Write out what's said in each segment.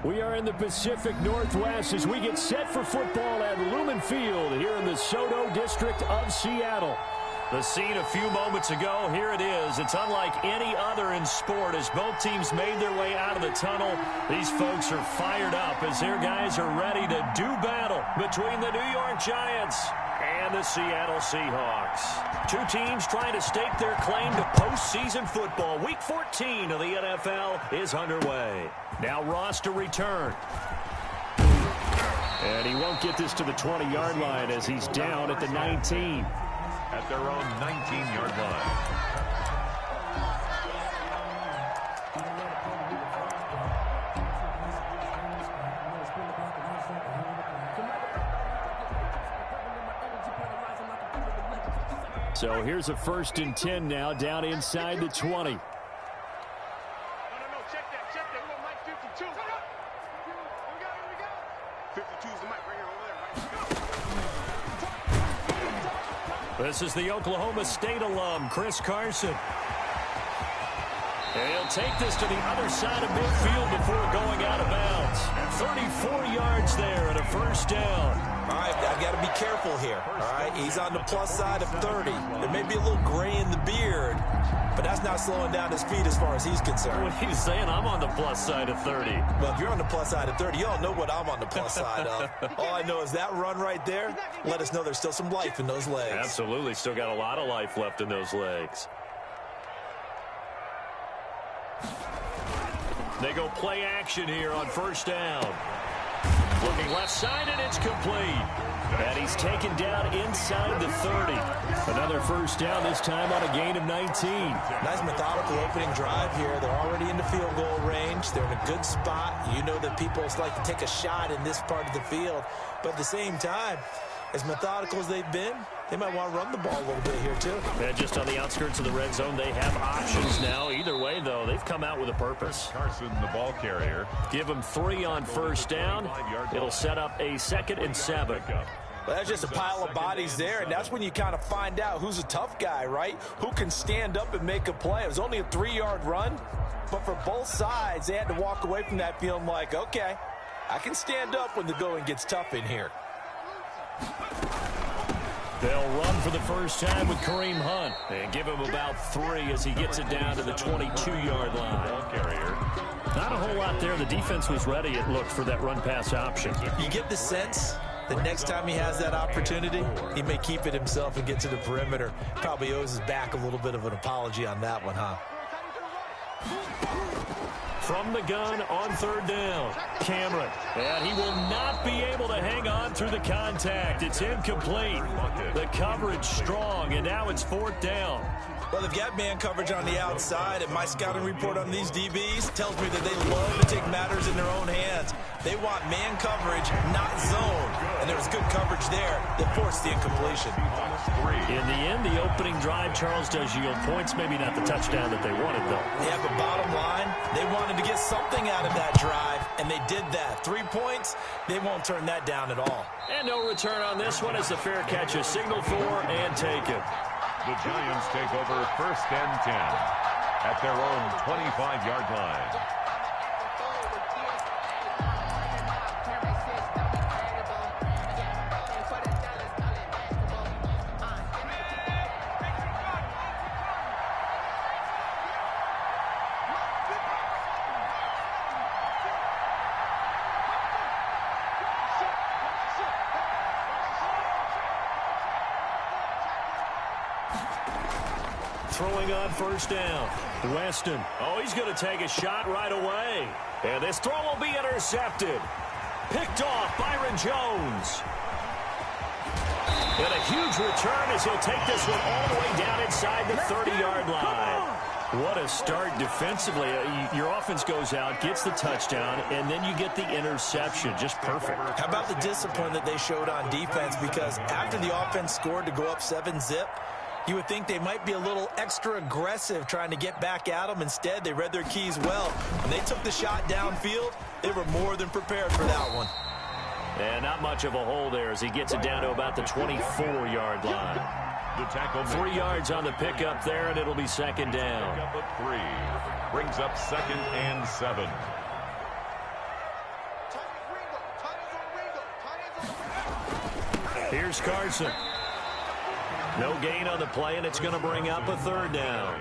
We are in the Pacific Northwest as we get set for football at Lumen Field here in the SoDo district of Seattle. The scene a few moments ago, here it is. It's unlike any other in sport as both teams made their way out of the tunnel. These folks are fired up as their guys are ready to do battle between the New York Giants and the Seattle Seahawks. Two teams trying to stake their claim to postseason football. Week 14 of the NFL is underway. Now Ross to return. And he won't get this to the 20-yard line as he's down at the 19. At their own 19-yard line. So here's a 1st and 10 now down inside the 20. Check that. We want Mike 52. We go. 52 is the mic right here over there. This is the Oklahoma State alum, Chris Carson. And he'll take this to the other side of midfield before going out of bounds. 34 yards there and a 1st down. All right, I've got to be careful here. All right, he's on the plus side of 30. There may be a little gray in the beard, but that's not slowing down his speed as far as he's concerned. What are you saying? I'm on the plus side of 30. Well, if you're on the plus side of 30, you all know what I'm on the plus side of. All I know is that run right there let us know there's still some life in those legs. Absolutely, still got a lot of life left in those legs. They go play action here on 1st down. Looking left side, and it's complete. And he's taken down inside the 30. Another 1st down, this time on a gain of 19. Nice methodical opening drive here. They're already in the field goal range. They're in a good spot. You know that people like to take a shot in this part of the field. But at the same time, as methodical as they've been, they might want to run the ball a little bit here, too. Yeah, just on the outskirts of the red zone, they have options now. Either way, though, they've come out with a purpose. Carson, the ball carrier. Give them 3 on 1st down. It'll set up a 2nd and 7. Well, that's just a pile of bodies there, and that's when you kind of find out who's a tough guy, right? Who can stand up and make a play. It was only a 3-yard run, but for both sides, they had to walk away from that feeling like, okay, I can stand up when the going gets tough in here. They'll run for the first time with Kareem Hunt and give him about 3 as he gets it down to the 22-yard line. Ball carrier. Not a whole lot there. The defense was ready, it looked, for that run-pass option. You get the sense that next time he has that opportunity, he may keep it himself and get to the perimeter. Probably owes his back a little bit of an apology on that one, huh? From the gun on 3rd down, Cameron. And he will not be able to hang on through the contact. It's incomplete. The coverage strong, and now it's 4th down. Well, they've got man coverage on the outside, and my scouting report on these DBs tells me that they love to take matters in their own hands. They want man coverage, not zone. And there was good coverage there that forced the incompletion. In the end, the opening drive, Charles, does yield points. Maybe not the touchdown that they wanted, though. Yeah, but bottom line, they wanted to get something out of that drive, and they did that. 3 points, they won't turn that down at all. And no return on this one as the fair catch is signaled for and taken. The Giants take over 1st and 10 at their own 25-yard line. Throwing on 1st down. Weston. Oh, he's going to take a shot right away. And this throw will be intercepted. Picked off Byron Jones. And a huge return as he'll take this one all the way down inside the 30-yard line. What a start defensively. Your offense goes out, gets the touchdown, and then you get the interception. Just perfect. How about the discipline that they showed on defense? Because after the offense scored to go up 7-zip, you would think they might be a little extra aggressive trying to get back at them. Instead, they read their keys well. When they took the shot downfield, they were more than prepared for that one. And not much of a hole there as he gets it down to about the 24-yard line. The tackle 3 yards on the pickup there, and it'll be 2nd down. Pickup of 3. Brings up 2nd and 7. Here's Carson. No gain on the play, and it's going to bring up a third down.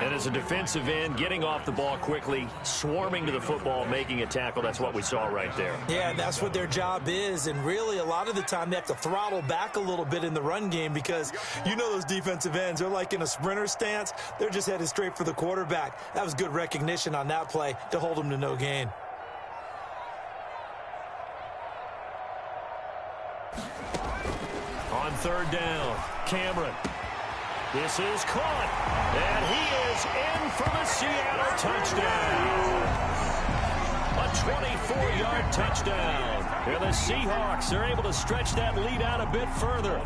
And as a defensive end, getting off the ball quickly, swarming to the football, making a tackle, that's what we saw right there. Yeah, that's what their job is, and really a lot of the time they have to throttle back a little bit in the run game because you know those defensive ends, they're like in a sprinter stance. They're just headed straight for the quarterback. That was good recognition on that play to hold them to no gain. On third down, Cameron. This is caught, and he is in for the Seattle touchdown. A 24-yard touchdown. And the Seahawks are able to stretch that lead out a bit further.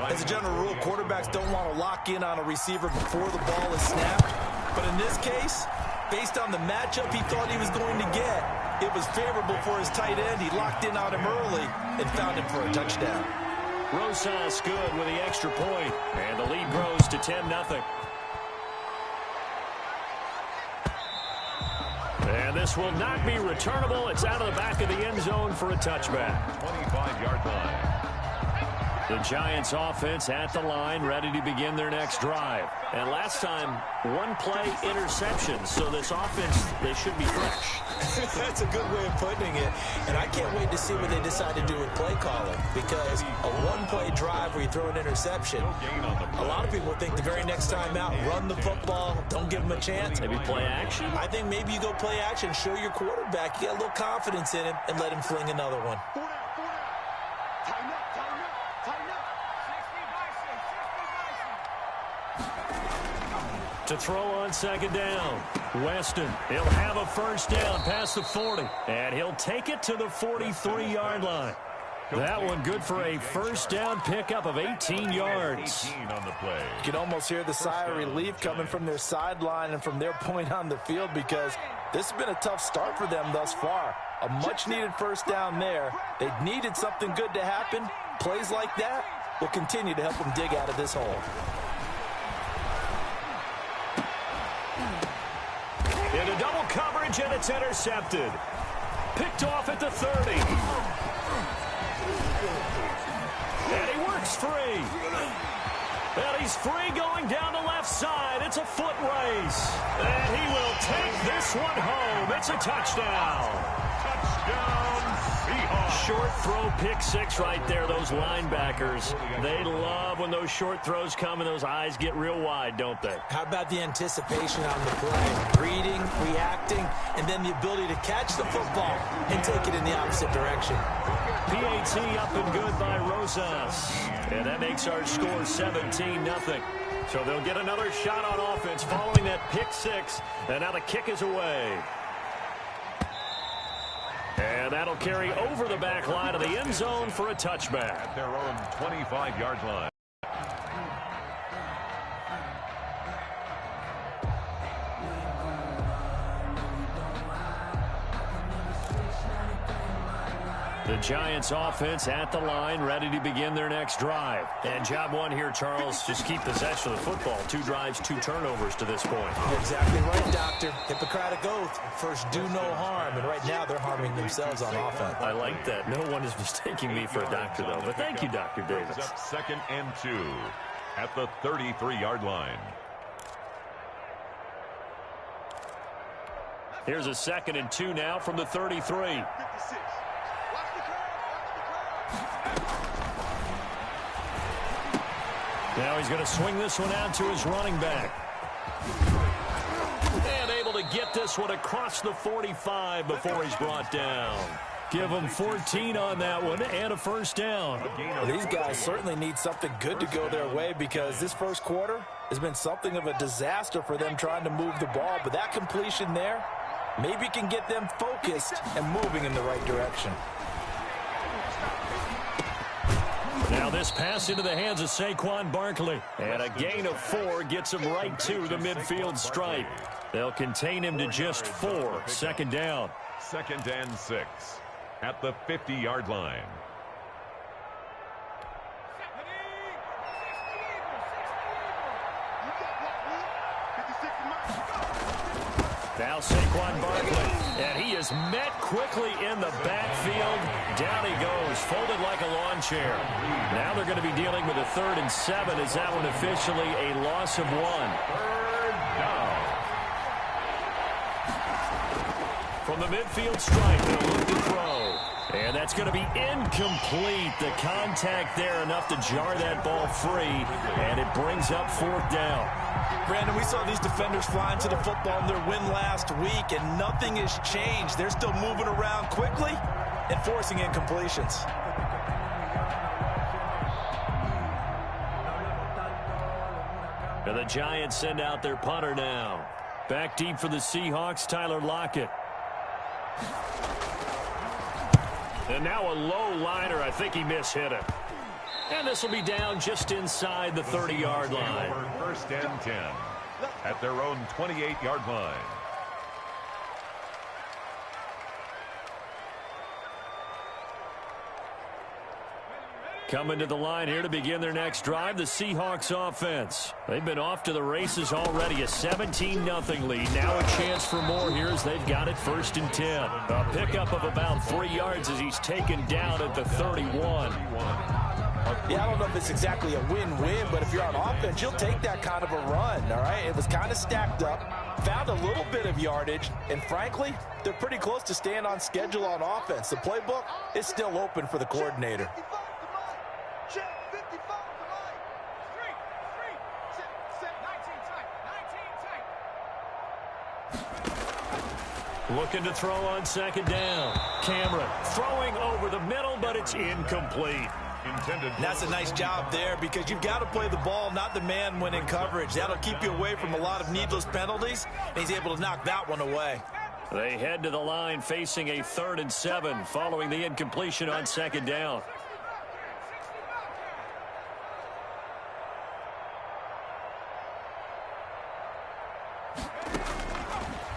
As a general rule, quarterbacks don't want to lock in on a receiver before the ball is snapped. But in this case, based on the matchup he thought he was going to get, it was favorable for his tight end. He locked in on him early and found him for a touchdown. Rosas good with the extra point, and the lead grows to 10-0. And this will not be returnable. It's out of the back of the end zone for a touchback. 25-yard line. The Giants offense at the line, ready to begin their next drive. And last time, one play interception. So this offense, they should be fresh. That's a good way of putting it. And I can't wait to see what they decide to do with play calling. Because a one-play drive where you throw an interception, a lot of people think the very next time out, run the football, don't give them a chance. Maybe play action? I think maybe you go play action, show your quarterback, you got a little confidence in him, and let him fling another one. To throw on second down, Weston. He'll have a first down past the 40, and he'll take it to the 43-yard line. That one good for a first down pickup of 18 yards. 18 on the play. You can almost hear the sigh of relief coming from their sideline and from their point on the field because this has been a tough start for them thus far. A much-needed first down there. They needed something good to happen. Plays like that will continue to help them dig out of this hole. Into double coverage, and it's intercepted. Picked off at the 30. And he works free. And he's free going down the left side. It's a foot race. And he will take this one home. It's a touchdown. Touchdown, Seahawks. Short throw, pick six right there. Those linebackers, they love when those short throws come and those eyes get real wide, don't they? How about the anticipation on the play? Reading, reacting, and then the ability to catch the football and take it in the opposite direction. PAT up and good by Rosas. And that makes our score 17-0. So they'll get another shot on offense following that pick six. And now the kick is away. And that'll carry over the back line of the end zone for a touchback. At their own 25-yard line. The Giants offense at the line, ready to begin their next drive. And job one here, Charles, just keep possession of the football. 2 drives, 2 turnovers to this point. You're exactly right, Doctor. Hippocratic oath. First, do no harm. And right now, they're harming themselves on offense. I like that. No one is mistaking me for a doctor, though. But thank you, Dr. Davis. Up 2nd and 2 at the 33-yard line. Here's a 2nd and 2 now from the 33. Now he's going to swing this one out to his running back. And able to get this one across the 45 before he's brought down. Give him 14 on that one and a first down. Well, these guys certainly need something good to go their way because this first quarter has been something of a disaster for them trying to move the ball. But that completion there maybe can get them focused and moving in the right direction. Now this pass into the hands of Saquon Barkley. And a gain of 4 gets him right to the midfield stripe. They'll contain him to just 4. 2nd down. 2nd and 6 at the 50-yard line. Now Saquon Barkley, and he is met quickly in the backfield. Down he goes, folded like a lawn chair. Now they're going to be dealing with a 3rd and 7. Is that one officially a loss of 1? 3rd down. From the midfield stripe, they'll look to throw. And that's going to be incomplete. The contact there enough to jar that ball free, and it brings up 4th down. Brandon, we saw these defenders flying to the football in their win last week, and nothing has changed. They're still moving around quickly and forcing incompletions. And the Giants send out their punter now. Back deep for the Seahawks, Tyler Lockett. And now a low liner. I think he mishit it. And this will be down just inside the 30-yard line. 1st and 10 at their own 28-yard line. Coming to the line here to begin their next drive, the Seahawks offense. They've been off to the races already, a 17-0 lead. Now a chance for more here as they've got it 1st and 10. A pickup of about 3 yards as he's taken down at the 31. Yeah, I don't know if it's exactly a win-win, but if you're on offense, you'll take that kind of a run, all right? It was kind of stacked up, found a little bit of yardage, and frankly, they're pretty close to staying on schedule on offense. The playbook is still open for the coordinator. Looking to throw on 2nd down. Cameron throwing over the middle, but it's incomplete. That's a nice job there because you've got to play the ball, not the man when in coverage. That'll keep you away from a lot of needless penalties, and he's able to knock that one away. They head to the line facing a 3rd and 7 following the incompletion on 2nd down.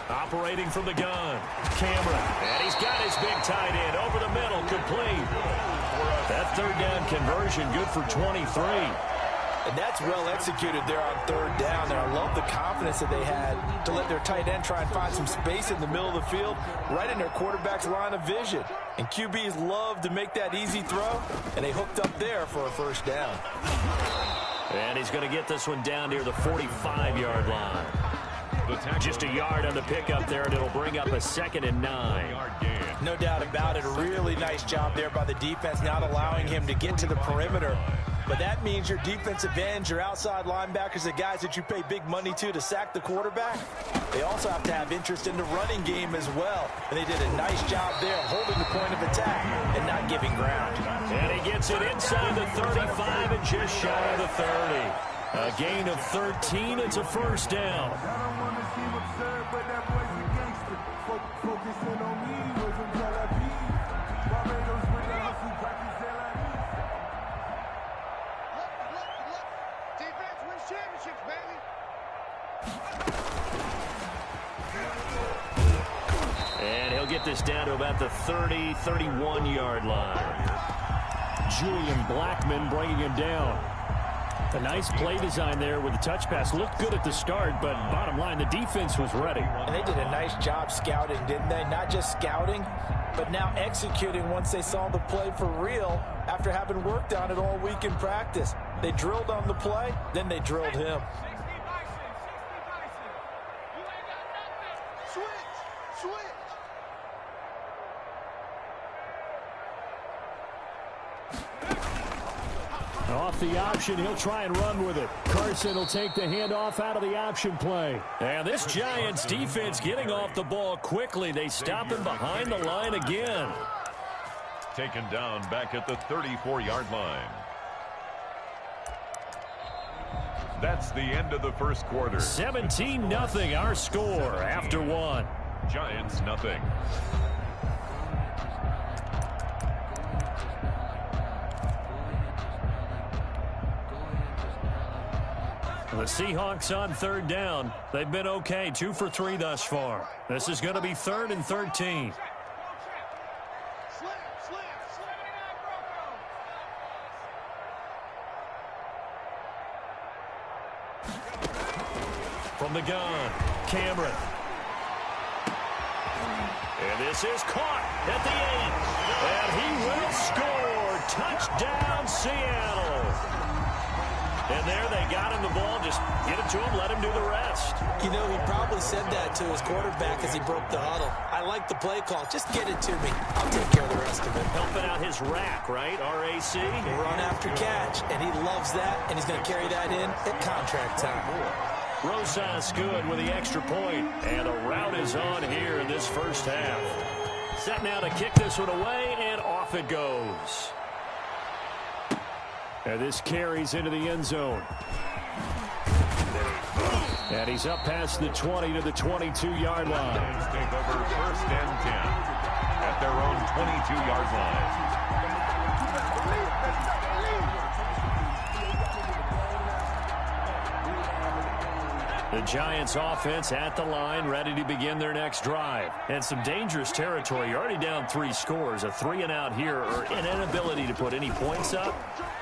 Operating from the gun, Cameron, and he's got his big tight end over the middle, complete. That 3rd down conversion good for 23. And that's well executed there on 3rd down. And I love the confidence that they had to let their tight end try and find some space in the middle of the field, right in their quarterback's line of vision. And QBs love to make that easy throw, and they hooked up there for a 1st down. And he's going to get this one down near the 45-yard line. Just a yard on the pickup there, and it'll bring up a 2nd and 9. No doubt about it. A really nice job there by the defense, not allowing him to get to the perimeter. But that means your defensive ends, your outside linebackers, the guys that you pay big money to sack the quarterback, they also have to have interest in the running game as well. And they did a nice job there holding the point of attack and not giving ground. And he gets it inside the 35 and just shy of the 30. A gain of 13. It's a 1st down. And he'll get this down to about the 30, 31-yard line. Julian Blackman bringing him down. A nice play design there with the touch pass. Looked good at the start, but bottom line, the defense was ready. And they did a nice job scouting, didn't they? Not just scouting, but now executing once they saw the play for real after having worked on it all week in practice. They drilled on the play, then they drilled him. Off the option, he'll try and run with it. Carson will take the handoff out of the option play. And this Giants defense getting off the ball quickly. They stop him behind the line again. Taken down back at the 34-yard line. That's the end of the 1st quarter. 17-0 our score after 1. Giants nothing. The Seahawks on 3rd down. They've been okay, 2 for 3 thus far. This is going to be 3rd and 13. From the gun, Cameron. This is caught at the 8. And he will score. Touchdown, Seattle. And there they got him the ball. Just get it to him, let him do the rest. You know, he probably said that to his quarterback as he broke the huddle. I like the play call. Just get it to me. I'll take care of the rest of it. Helping out his rack, right? RAC. Run after catch, and he loves that, and he's going to carry that in at contract time. Rosas good with the extra point. And the route is on here in this first half. Set now to kick this one away, and off it goes. And this carries into the end zone. And he's up past the 20 to the 22-yard line. Lions take over first and 10 at their own 22-yard line. The Giants offense at the line, ready to begin their next drive. And some dangerous territory. You're already down 3 scores. A 3-and-out here, or an inability to put any points up.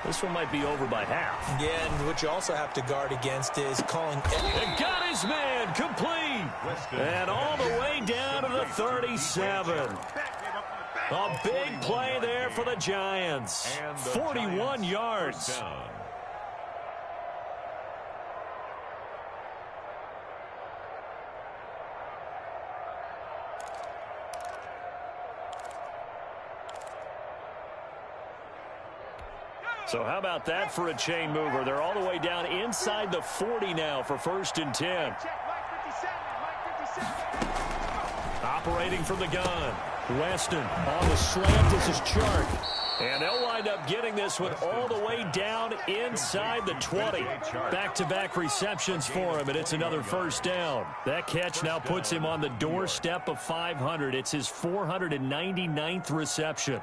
This one might be over by half. Yeah, and what you also have to guard against is calling. And got his man complete. And all the way down to the 37. A big play there for the Giants. 41 yards. So how about that for a chain mover? They're all the way down inside the 40 now for first and 10. Operating from the gun. Weston on the slant. This is Chark. And they'll wind up getting this one all the way down inside the 20. Back-to-back receptions for him, and it's another first down. That catch now puts him on the doorstep of 500. It's his 499th reception.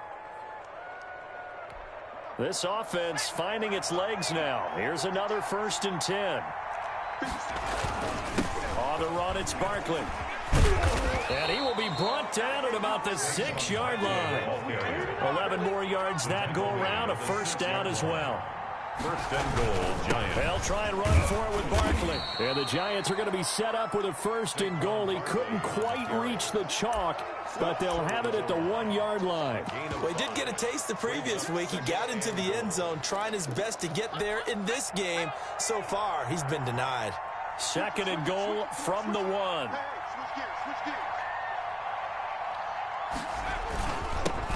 This offense finding its legs now. Here's another first and 10. On the run, it's Barkley. And he will be brought down at about the 6-yard line. 11 more yards that go around. A first down as well. First and goal, Giants. They'll try and run for it with Barkley. And the Giants are going to be set up with a first and goal. He couldn't quite reach the chalk, but they'll have it at the 1-yard line. Well, he did get a taste the previous week. He got into the end zone trying his best to get there in this game. So far, he's been denied. Second and goal from the 1.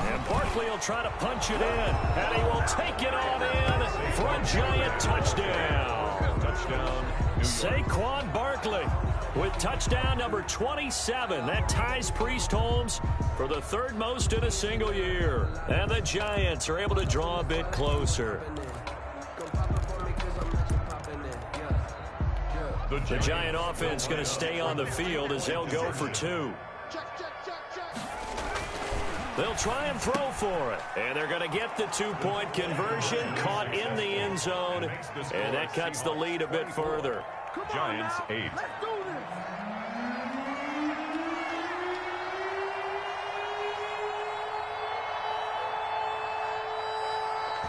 And Barkley will try to punch it in. And he will take it on in for a Giant touchdown. Touchdown. Saquon Barkley with touchdown number 27. That ties Priest Holmes for the 3rd most in a single year. And the Giants are able to draw a bit closer. The Giant offense going to stay on the field as they'll go for 2. They'll try and throw for it. And they're going to get the 2-point conversion. Caught in the end zone. And that cuts the lead a bit further. Giants 8.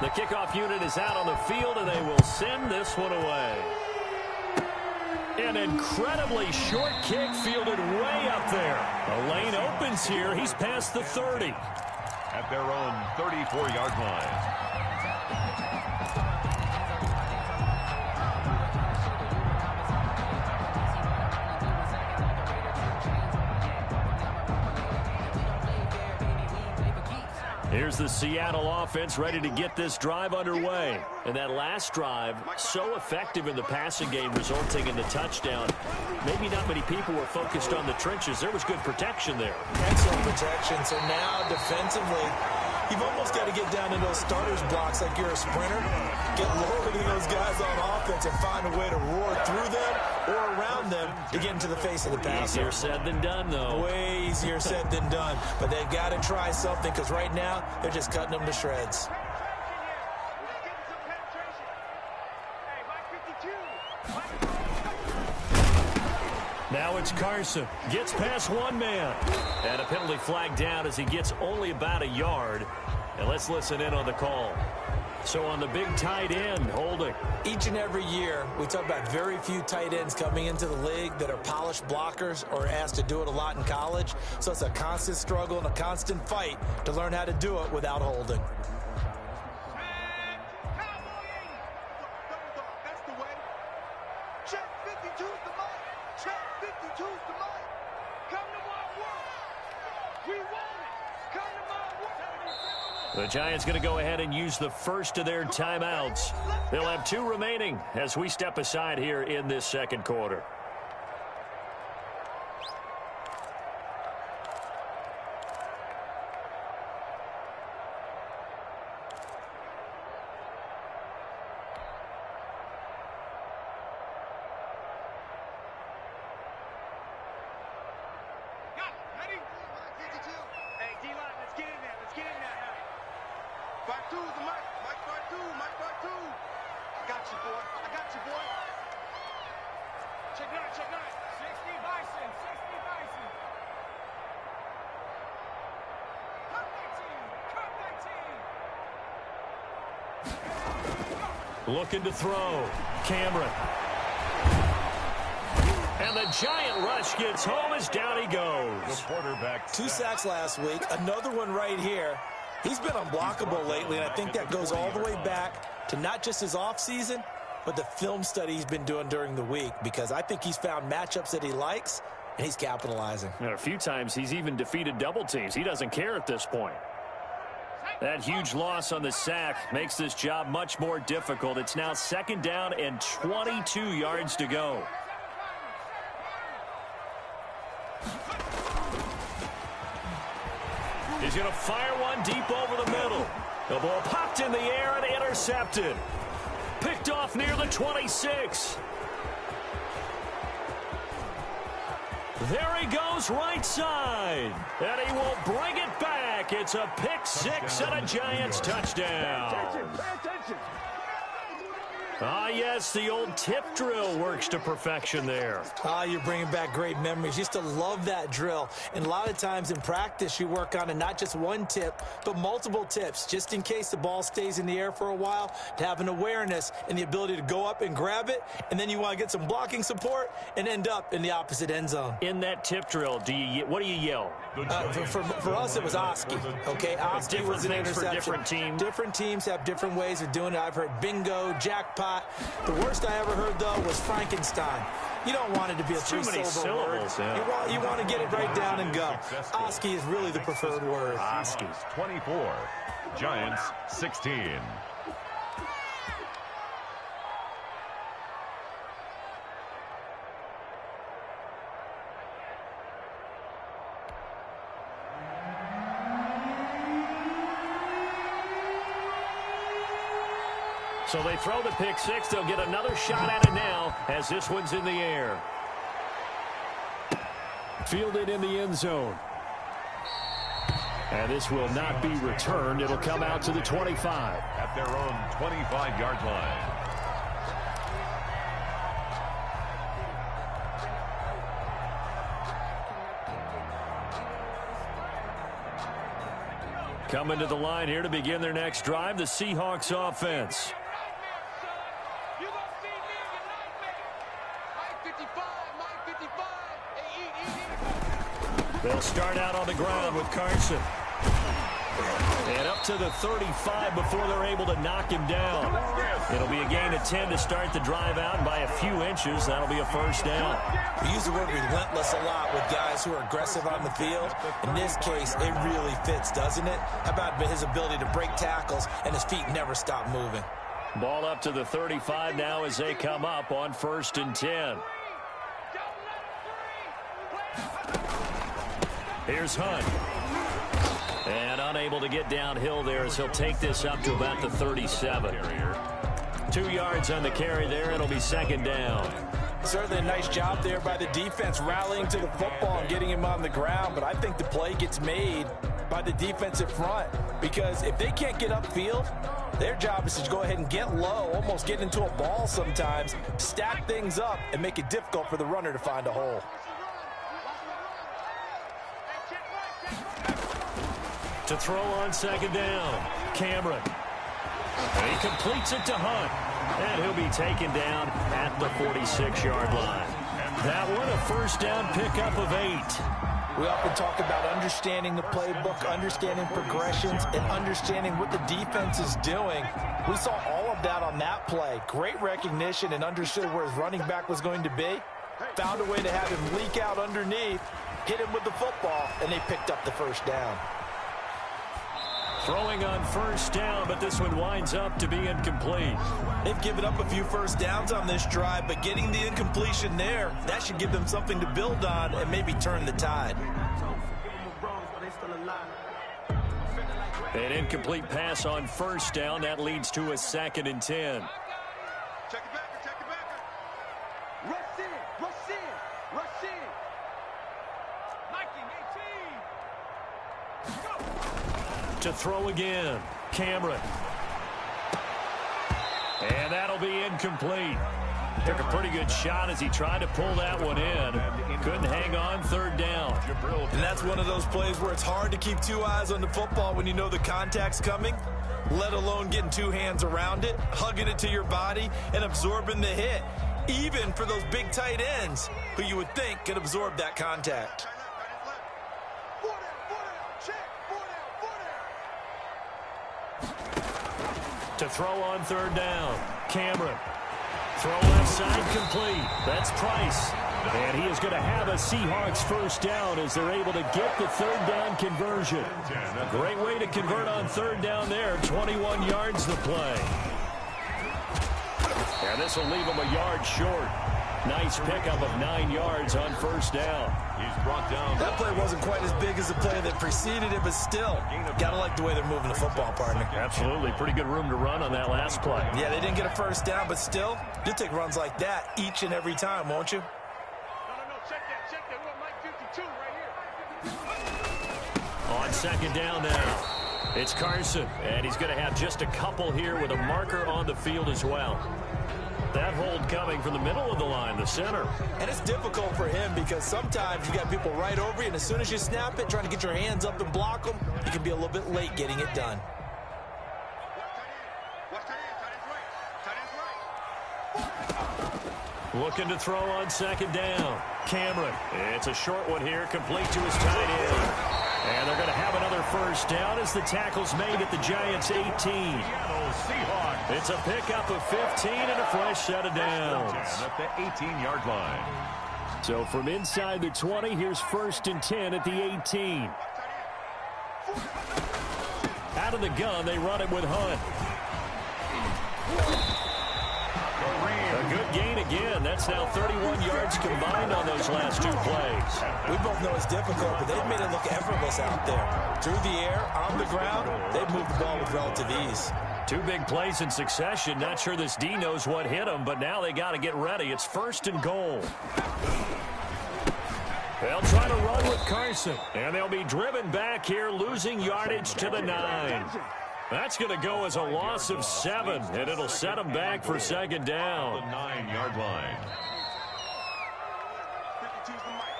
The kickoff unit is out on the field, and they will send this one away. An incredibly short kick fielded way up there. The lane opens here. He's past the 30. At their own 34-yard line. Here's the Seattle offense ready to get this drive underway. And that last drive, so effective in the passing game, resulting in the touchdown. Maybe not many people were focused on the trenches. There was good protection there. Excellent protection. So now defensively, you've almost got to get down in those starters blocks like you're a sprinter. Get lower than those guys on offense and find a way to roar through them or around them to get into the face of the passer. Easier said than done, though. Way easier said than done. But they've got to try something because right now they're just cutting them to shreds. Now it's Carson. Gets past one man. And a penalty flag down as he gets only about a yard. And let's listen in on the call. So on the big tight end, holding. Each and every year, we talk about very few tight ends coming into the league that are polished blockers or asked to do it a lot in college. So it's a constant struggle and a constant fight to learn how to do it without holding. That's the way. Check 52's the mic. Check 52's the mic. Come to my world. We want it. Come to my world. The Giants going to go ahead and use the first of their timeouts. They'll have 2 remaining as we step aside here in this second quarter. Looking to throw. Cameron. And the giant rush gets home as down he goes. The quarterback. 2 sacks last week. Another one right here. He's been unblockable lately, and I think that goes all the way back to not just his offseason, but the film study he's been doing during the week, because I think he's found matchups that he likes, and he's capitalizing. And a few times he's even defeated double teams. He doesn't care at this point. That huge loss on the sack makes this job much more difficult. It's now 2nd down and 22 yards to go. He's going to fire one deep over the middle. The ball popped in the air and intercepted. Picked off near the 26. There he goes right side. And he will bring it back. It's a pick 6 and a Giants touchdown. Pay attention. Ah, yes, the old tip drill works to perfection there. Ah, you're bringing back great memories. Used to love that drill. And a lot of times in practice, you work on it, not just one tip, but multiple tips, just in case the ball stays in the air for a while, to have an awareness and the ability to go up and grab it, and then you want to get some blocking support and end up in the opposite end zone. In that tip drill, what do you yell? For us, it was Oski. Okay, Oski was an interception. For different teams. Different teams have different ways of doing it. I've heard bingo, jackpot. The worst I ever heard, though, was Frankenstein. You don't want it to be a three-syllable word. Yeah. You want to get it right down and go. Oski is really the preferred word. Oski 24, Giants 16. So they throw the pick 6. They'll get another shot at it now as this one's in the air. Fielded in the end zone. And this will not be returned. It'll come out to the 25. At their own 25-yard line. Coming to the line here to begin their next drive, the Seahawks offense. They'll start out on the ground with Carson. And up to the 35 before they're able to knock him down. It'll be a gain of 10 to start the drive out, and by a few inches, that'll be a first down. We use the word relentless a lot with guys who are aggressive on the field. In this case, it really fits, doesn't it? How about his ability to break tackles and his feet never stop moving? Ball up to the 35 now as they come up on 1st and 10. Here's Hunt. And unable to get downhill there as he'll take this up to about the 37. 2 yards on the carry there. It'll be 2nd down. Certainly a nice job there by the defense rallying to the football and getting him on the ground. But I think the play gets made by the defensive front, because if they can't get upfield, their job is to go ahead and get low, almost get into a ball sometimes, stack things up, and make it difficult for the runner to find a hole. To throw on 2nd down, Cameron. And he completes it to Hunt. And he'll be taken down at the 46-yard line. That one, a first down pickup of 8. We often talk about understanding the playbook, understanding progressions, and understanding what the defense is doing. We saw all of that on that play. Great recognition and understood where his running back was going to be. Found a way to have him leak out underneath, hit him with the football, and they picked up the first down. Throwing on first down, but this one winds up to be incomplete. They've given up a few first downs on this drive, but getting the incompletion there, that should give them something to build on and maybe turn the tide. An incomplete pass on first down. That leads to a 2nd and 10. Check it back, check it back. Rush in, rush in, rush in. Mikey, 18. Go. To throw again, Cameron. And that'll be incomplete. Took a pretty good shot as he tried to pull that one in. Couldn't hang on, 3rd down. And that's one of those plays where it's hard to keep 2 eyes on the football when you know the contact's coming, let alone getting 2 hands around it, hugging it to your body, and absorbing the hit, even for those big tight ends who you would think could absorb that contact. To throw on 3rd down, Cameron. Throw left side complete. That's Price. And he is going to have a Seahawks first down as they're able to get the 3rd down conversion. Great way to convert on 3rd down there. 21 yards the play. And this will leave him a yard short. Nice pickup of 9 yards on first down. He's brought down. That play wasn't quite as big as the play that preceded it, but still, got to like the way they're moving the football, partner. Absolutely. Pretty good room to run on that last play. Yeah, they didn't get a first down, but still, you'll take runs like that each and every time, won't you? No, check that. We want Mike 52 right here. On 2nd down now, it's Carson, and he's going to have just a couple here with a marker on the field as well. That hold coming from the middle of the line, the center. And it's difficult for him because sometimes you got people right over you, and as soon as you snap it, trying to get your hands up and block them, you can be a little bit late getting it done. Looking to throw on 2nd down. Cameron. It's a short one here, complete to his tight end. And they're going to have another first down as the tackle's made at the Giants' 18. It's a pickup of 15 and a fresh set of downs. At the 18-yard line. So from inside the 20, here's 1st and 10 at the 18. Out of the gun, they run it with Hunt. A good gain again. That's now 31 yards combined on those last 2 plays. We both know it's difficult, but they've made it look effortless out there. Through the air, on the ground, they've moved the ball with relative ease. 2 big plays in succession. Not sure this D knows what hit him, but now they got to get ready. It's 1st and goal. They'll try to run with Carson, and they'll be driven back here, losing yardage to the 9. That's going to go as a loss of 7, and it'll set them back for 2nd down. The 9-yard line. 52's the mic.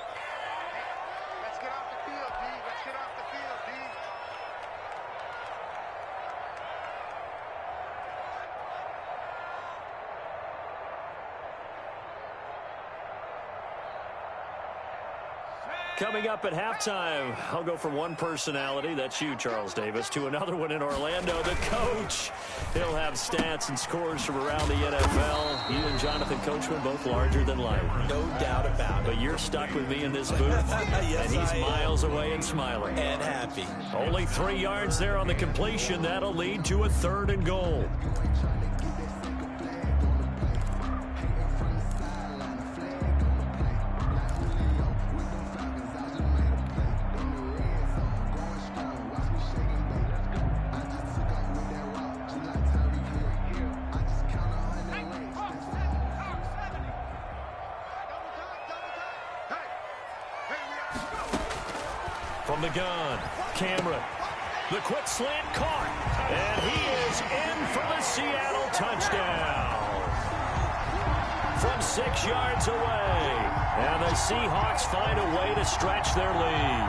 Let's get off the field, D. Let's get off the field, D. Coming up at halftime, I'll go from one personality, that's you, Charles Davis, to another one in Orlando, the coach. He'll have stats and scores from around the NFL. You and Jonathan Coachman, both larger than life. No doubt about it. But you're stuck with me in this booth, Yes, and he's I am. miles away and smiling. And happy. Only 3 yards there on the completion. That'll lead to a 3rd and goal. From the gun, Cameron. The quick slant caught. And he is in for the Seattle touchdown. From 6 yards away. And the Seahawks find a way to stretch their lead.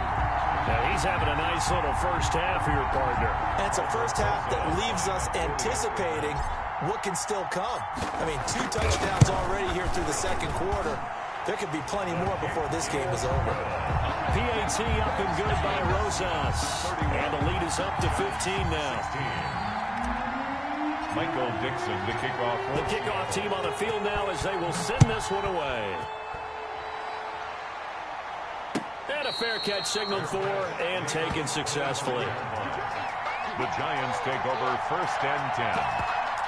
Now he's He's having a nice little first half here, partner. And it's a first half that leaves us anticipating what can still come. I mean, 2 touchdowns already here through the second quarter. There could be plenty more before this game is over. PAT up and good by Rosas. And the lead is up to 15 now. Michael Dixon, the kickoff. The kickoff team on the field now as they will send this one away. And a fair catch signaled for and taken successfully. The Giants take over first and 10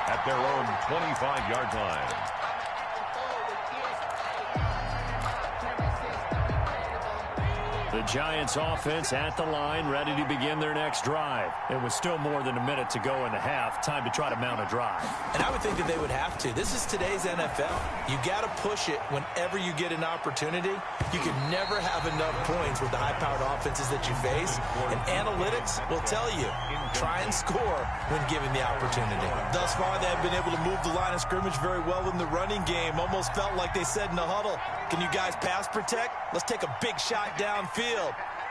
at their own 25-yard line. The Giants offense at the line, ready to begin their next drive. It was still more than a minute to go in the half. Time to try to mount a drive. And I would think that they would have to. This is today's NFL. You got to push it whenever you get an opportunity. You can never have enough points with the high-powered offenses that you face. And analytics will tell you, try and score when given the opportunity. Thus far, they have been able to move the line of scrimmage very well in the running game. Almost felt like they said in the huddle, can you guys pass protect? Let's take a big shot downfield.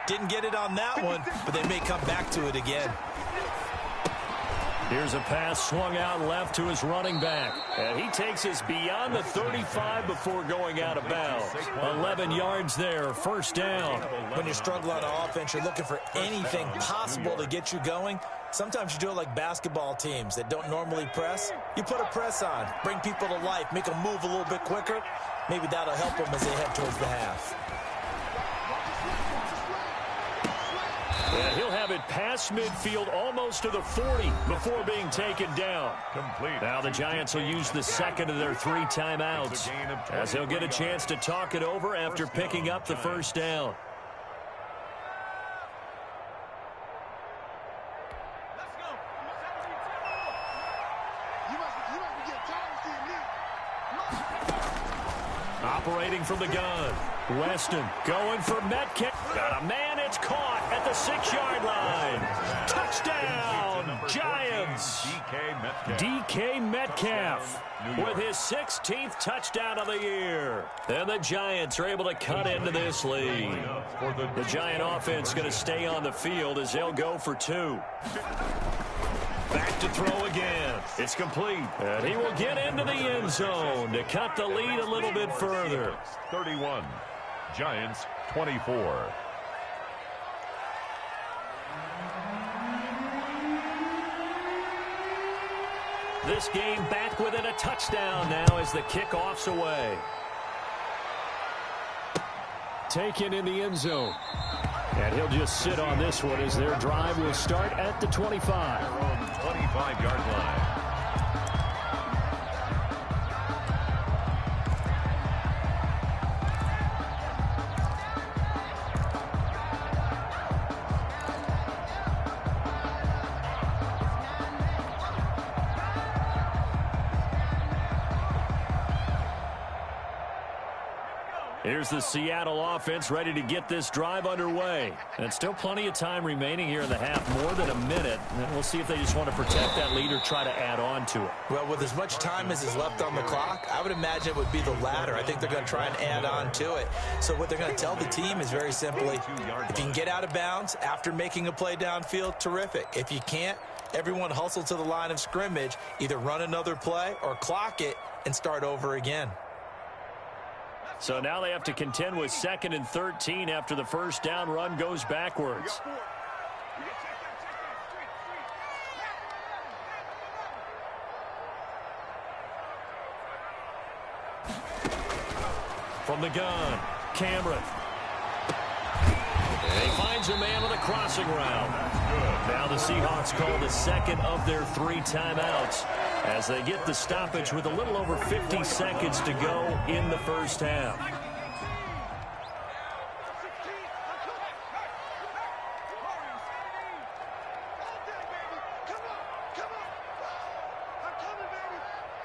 Didn't get it on that one, but they may come back to it again. Here's a pass swung out left to his running back. And he takes us beyond the 35 before going out of bounds. 11 yards there, first down. When you're struggling on offense, you're looking for anything possible to get you going. Sometimes you do it like basketball teams that don't normally press. You put a press on, bring people to life, make them move a little bit quicker. Maybe that'll help them as they head towards the half. And he'll have it past midfield almost to the 40 before being taken down. Complete. Now the Giants will use the second of their 3 timeouts as they'll get a chance to talk it over after picking up the first down. Operating from the gun. Weston going for Metcalf. Got a man, it's caught at the 6-yard line. Touchdown, Giants. DK Metcalf with his 16th touchdown of the year. And the Giants are able to cut into this lead. The Giant offense going to stay on the field as they'll go for 2. Back to throw again. It's complete. And he will get into the end zone to cut the lead a little bit further. 31. Giants 24. This game back within a touchdown now as the kickoff's away. Taken in the end zone. And he'll just sit on this one as their drive will start at the 25. 25-yard line. Here's the Seattle offense ready to get this drive underway. And still plenty of time remaining here in the half, more than a minute. And we'll see if they just want to protect that lead or try to add on to it. Well, with as much time as is left on the clock, I would imagine it would be the latter. I think they're going to try and add on to it. So what they're going to tell the team is very simply, if you can get out of bounds after making a play downfield, terrific. If you can't, everyone hustle to the line of scrimmage, either run another play or clock it and start over again. So now they have to contend with 2nd and 13 after the first down run goes backwards. From the gun, Cameron. And he finds a man with a crossing route. Now the Seahawks call the second of their 3 timeouts as they get the stoppage with a little over 50 seconds to go in the first half.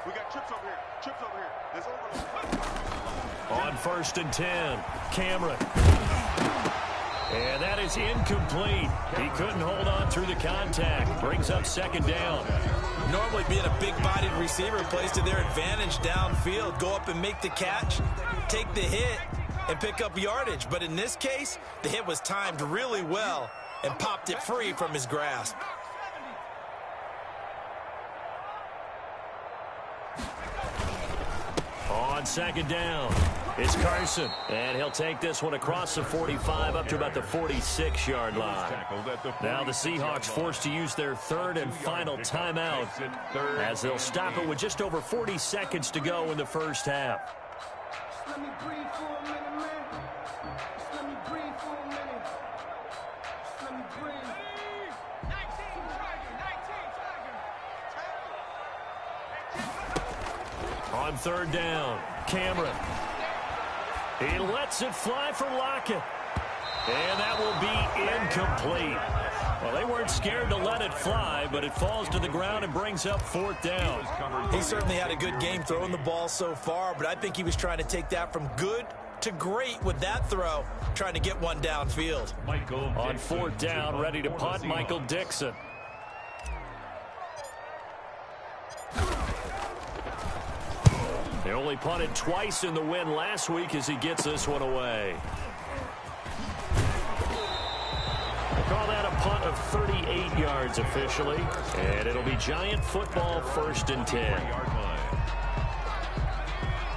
We got trips over here. Trips over here. There's overload. On 1st and 10, Cameron. And that is incomplete. He couldn't hold on through the contact. Brings up 2nd down. Normally being a big-bodied receiver plays to their advantage downfield. Go up and make the catch, take the hit, and pick up yardage. But in this case, the hit was timed really well, and popped it free from his grasp. On second down, it's Carson. And he'll take this one across the 45 up to about the 46-yard line. Now the Seahawks forced to use their third and final timeout as they'll stop it with just over 40 seconds to go in the first half. Let me breathe for a minute, man. Just let me breathe for a minute. Just let me breathe. 19 Tiger. On third down, Cameron. He lets it fly for Lockett. And that will be incomplete. Well, they weren't scared to let it fly, but it falls to the ground and brings up fourth down. He certainly had a good game throwing the ball so far, but I think he was trying to take that from good to great with that throw, trying to get one downfield. On fourth down, ready to punt, Michael Dixon. They only punted twice in the win last week as he gets this one away. Call that a punt of 38 yards officially, and it'll be Giant football, 1st and 10.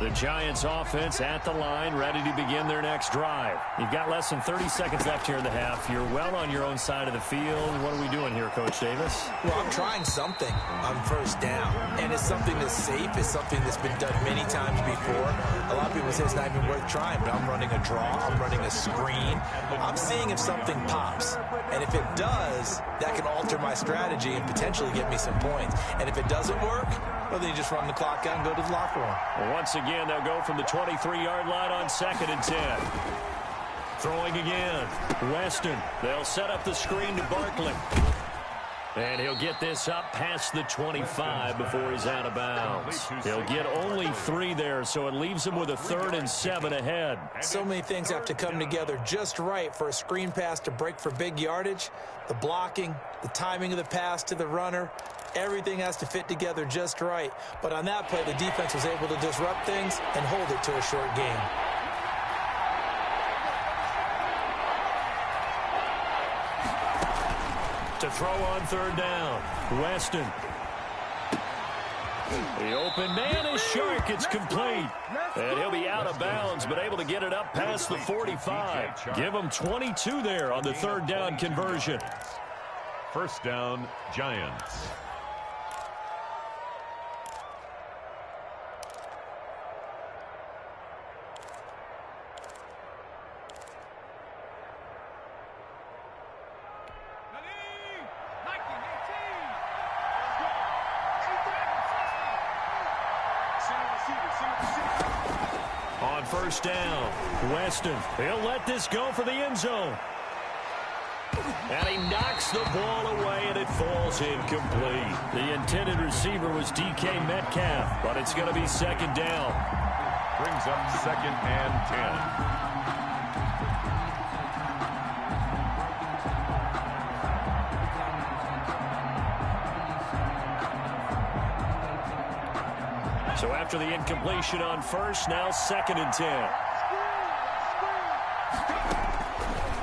The Giants offense at the line, ready to begin their next drive. You've got less than 30 seconds left here in the half. You're well on your own side of the field. What are we doing here, Coach Davis? Well, I'm trying something on first down, and it's something that's safe. It's something that's been done many times before. A lot of people say it's not even worth trying, but I'm running a draw. I'm running a screen. I'm seeing if something pops, and if it does, that can alter my strategy and potentially get me some points. And if it doesn't work, well, then you just run the clock out and go to the locker room. Well, once again, they'll go from the 23-yard line on 2nd and 10. Throwing again. Weston. They'll set up the screen to Barkley. And he'll get this up past the 25 before he's out of bounds. He'll get only 3 there, so it leaves him with a 3rd and 7 ahead. So many things have to come together just right for a screen pass to break for big yardage. The blocking, the timing of the pass to the runner, everything has to fit together just right. But on that play, the defense was able to disrupt things and hold it to a short game. To throw on 3rd down, Weston. The open man is Shark. It's complete. And he'll be out of bounds, but able to get it up past the 45. Give him 22 there on the 3rd down conversion. First down, Giants. On first down, Weston. He'll let this go for the end zone. And he knocks the ball away, and it falls incomplete. The intended receiver was DK Metcalf, but it's going to be 2nd down. Brings up 2nd and 10. So after the incompletion on first, now 2nd and 10.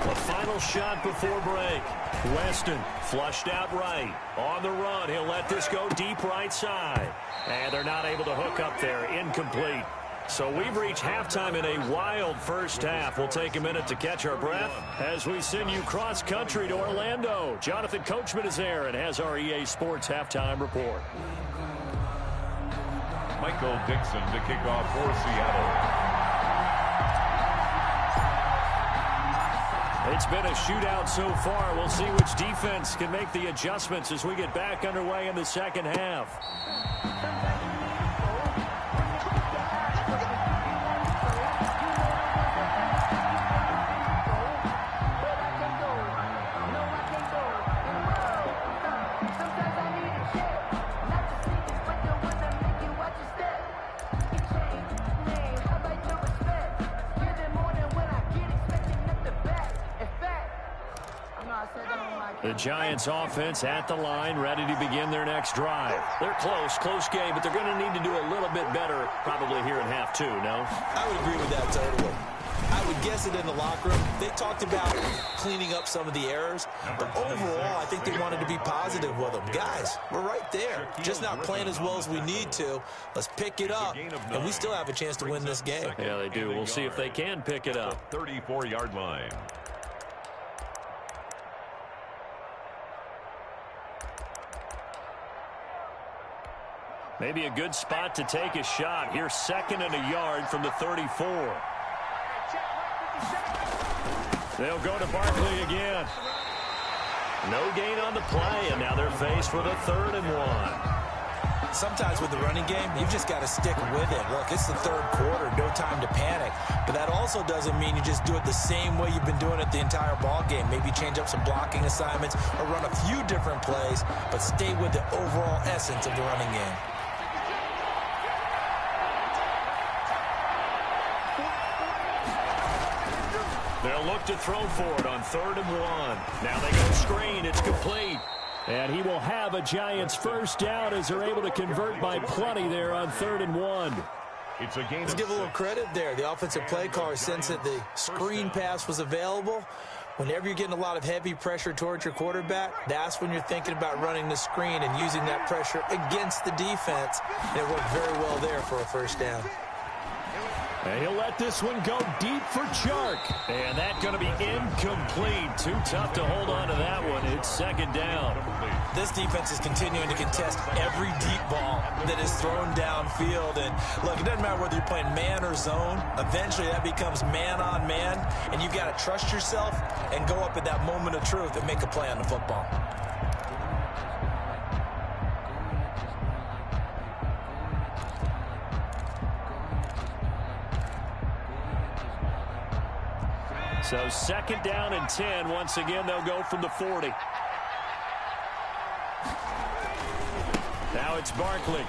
The final shot before break. Weston flushed out right. On the run, he'll let this go deep right side. And they're not able to hook up there. Incomplete. So we've reached halftime in a wild first half. We'll take a minute to catch our breath as we send you cross-country to Orlando. Jonathan Coachman is there and has our EA Sports halftime report. Michael Dixon to kick off for Seattle. It's been a shootout so far. We'll see which defense can make the adjustments as we get back underway in the second half. The Giants offense at the line, ready to begin their next drive. They're close game, but they're going to need to do a little bit better probably here in half two, no? I would agree with that totally. I would guess it in the locker room. They talked about cleaning up some of the errors, but overall, I think they wanted to be positive with them. Guys, we're right there. Just not playing as well as we need to. Let's pick it up, and we still have a chance to win this game. Yeah, they do. We'll see if they can pick it up. 34-yard line. Maybe a good spot to take a shot. Here's 2nd and a yard from the 34. They'll go to Barkley again. No gain on the play, and now they're faced with a 3rd and 1. Sometimes with the running game, you've just got to stick with it. Look, it's the 3rd quarter, no time to panic. But that also doesn't mean you just do it the same way you've been doing it the entire ball game. Maybe change up some blocking assignments or run a few different plays, but stay with the overall essence of the running game. They'll look to throw for it on 3rd and 1. Now they go screen. It's complete. And he will have a Giants first down as they're able to convert by plenty there on 3rd and 1. It's a gain. Let's give a little credit there. The offensive play caller sensed that the screen pass was available. Whenever you're getting a lot of heavy pressure towards your quarterback, that's when you're thinking about running the screen and using that pressure against the defense. And it worked very well there for a first down. And he'll let this one go deep for Chark. And that's going to be incomplete. Too tough to hold on to that one. It's 2nd down. This defense is continuing to contest every deep ball that is thrown downfield. And look, it doesn't matter whether you're playing man or zone. Eventually that becomes man on man. And you've got to trust yourself and go up at that moment of truth and make a play on the football. So 2nd down and 10. Once again, they'll go from the 40. Now it's Barkley.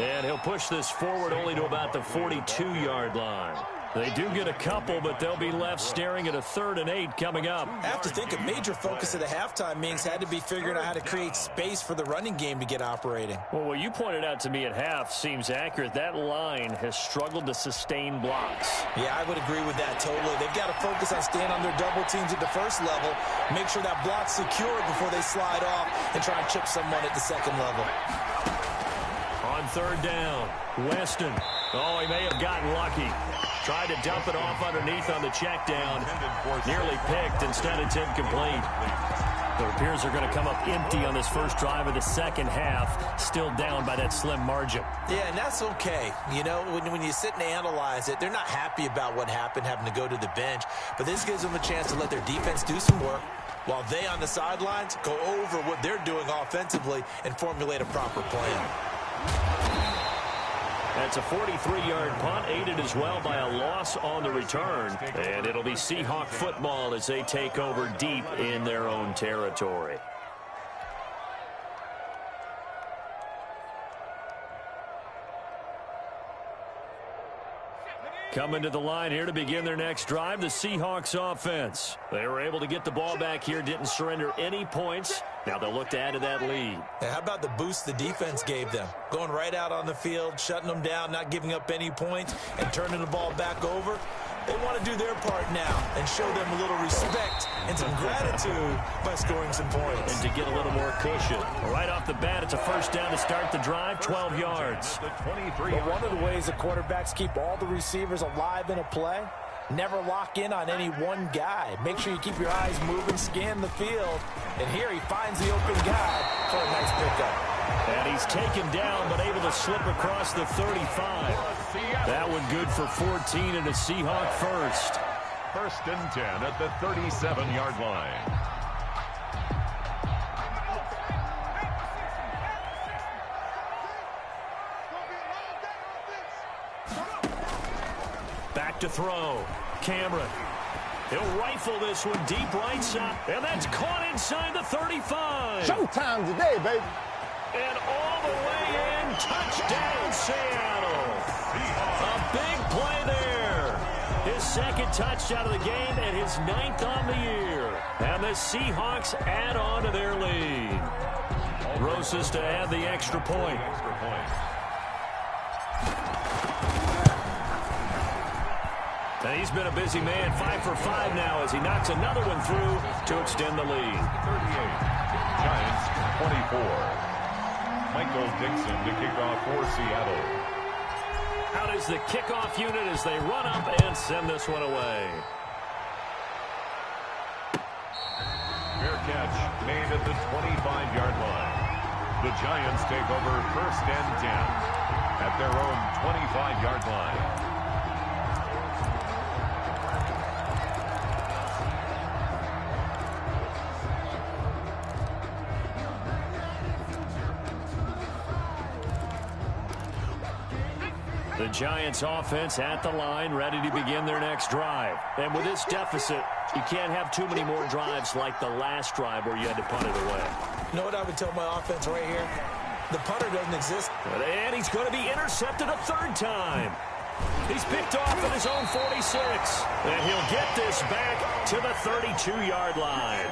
And he'll push this forward only to about the 42-yard line. They do get a couple, but they'll be left staring at a 3rd and 8 coming up. I have to think a major focus of the halftime meetings had to be figuring out how to create space for the running game to get operating. Well, what you pointed out to me at half seems accurate. That line has struggled to sustain blocks. Yeah, I would agree with that totally. They've got to focus on staying on their double teams at the first level, make sure that block's secure before they slide off and try and chip someone at the 2nd level. On 3rd down, Weston. Oh, he may have gotten lucky. Tried to dump it off underneath on the check down. Nearly picked. Instead, it's incomplete. It appears they're going to come up empty on this first drive of the 2nd half. Still down by that slim margin. Yeah, and that's okay. You know, when you sit and analyze it, they're not happy about what happened, having to go to the bench. But this gives them a chance to let their defense do some work while they on the sidelines go over what they're doing offensively and formulate a proper plan. That's a 43-yard punt, aided as well by a loss on the return. And it'll be Seahawk football as they take over deep in their own territory. Coming to the line here to begin their next drive, the Seahawks offense. They were able to get the ball back here, didn't surrender any points. Now they'll look to add to that lead. Hey, how about the boost the defense gave them? Going right out on the field, shutting them down, not giving up any points, and turning the ball back over. They want to do their part now and show them a little respect and some gratitude by scoring some points. And to get a little more cushion. Right off the bat, it's a first down to start the drive, 12 yards. But one of the ways the quarterbacks keep all the receivers alive in a play, never lock in on any one guy. Make sure you keep your eyes moving, scan the field. And here he finds the open guy for a nice pickup. And he's taken down, but able to slip across the 35. That one good for 14 and a Seahawk first. 1st and 10 at the 37-yard line. Back to throw. Cameron. He'll rifle this one deep right side. And that's caught inside the 35. Showtime today, baby. And all the way in. Touchdown, Seattle. A big play there. His 2nd touchdown of the game and his 9th on the year. And the Seahawks add on to their lead. Rosas to add the extra point. And he's been a busy man, 5 for 5 now as he knocks another one through to extend the lead. 38. Giants 24. Michael Dixon to kick off for Seattle. Out is the kickoff unit as they run up and send this one away. Fair catch made at the 25-yard line. The Giants take over 1st and 10 at their own 25-yard line. The Giants offense at the line, ready to begin their next drive. And with this deficit, you can't have too many more drives like the last drive where you had to punt it away. You know what I would tell my offense right here? The punter doesn't exist. And he's going to be intercepted a 3rd time. He's picked off at his own 46. And he'll get this back to the 32-yard line.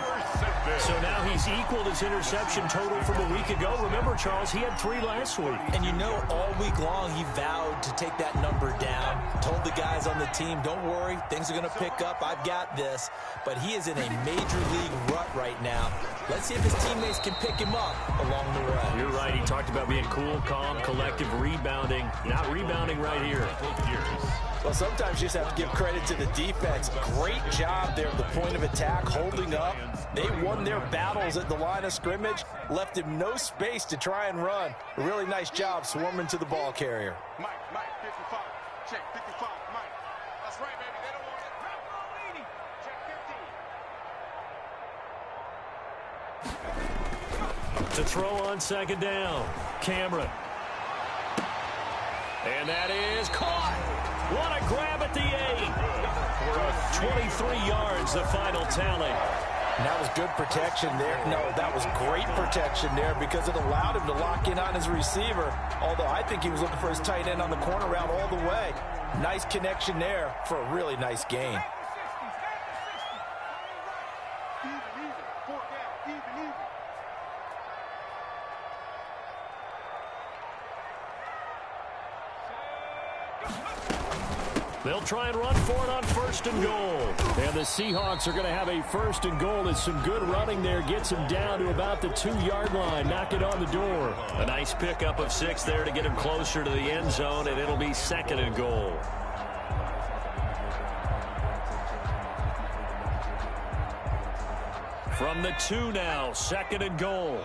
So now he's equaled his interception total from a week ago. Remember, Charles, he had 3 last week. And you know, all week long, he vowed to take that number down. Told the guys on the team, don't worry, things are going to pick up. I've got this. But he is in a major league rut right now. Let's see if his teammates can pick him up along the way. You're right. He talked about being cool, calm, collective, rebounding. Not rebounding right here. Well, sometimes you just have to give credit to the defense. Great job there at the point of attack, holding up. They won their battles at the line of scrimmage, left him no space to try and run. A really nice job swarming to the ball carrier. Mike, 55. Check, 55, Mike. That's right, baby. They don't want it. Drop leading. Check 15. To throw on 2nd down, Cameron. And that is caught. What a grab at the 8. 23 yards, the final tally. And that was good protection there. No, that was great protection there because it allowed him to lock in on his receiver. Although I think he was looking for his tight end on the corner route all the way. Nice connection there for a really nice gain. They'll try and run for it on 1st and goal. And the Seahawks are going to have a 1st and goal. It's some good running there. Gets him down to about the 2-yard line. Knock it on the door. A nice pickup of 6 there to get him closer to the end zone, and it'll be 2nd and goal. From the 2 now, 2nd and goal.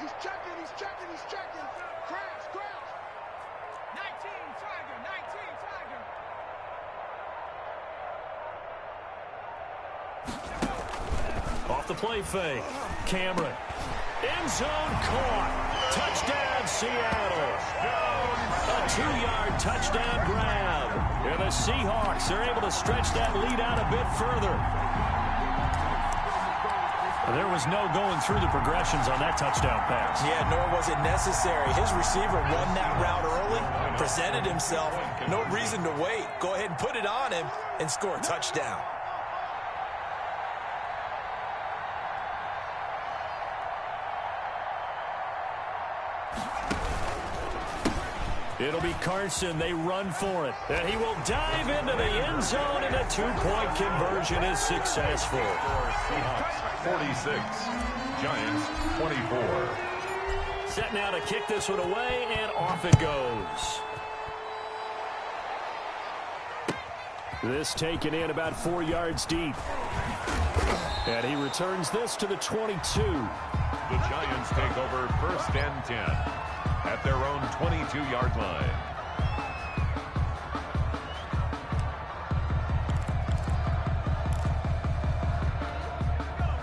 He's checking. Crash. 19, Tiger. Off the play fake. Cameron. End zone caught. Touchdown, Seattle. A 2-yard touchdown grab. And the Seahawks are able to stretch that lead out a bit further. There was no going through the progressions on that touchdown pass. Yeah, nor was it necessary. His receiver run that route early, presented himself. No reason to wait. Go ahead and put it on him and score a touchdown. It'll be Carson. They run for it. And he will dive into the end zone, and a 2-point conversion is successful. 46. Giants 24. Set now to kick this one away, and off it goes. This taken in about 4 yards deep. And he returns this to the 22. The Giants take over 1st and 10 at their own 22-yard line.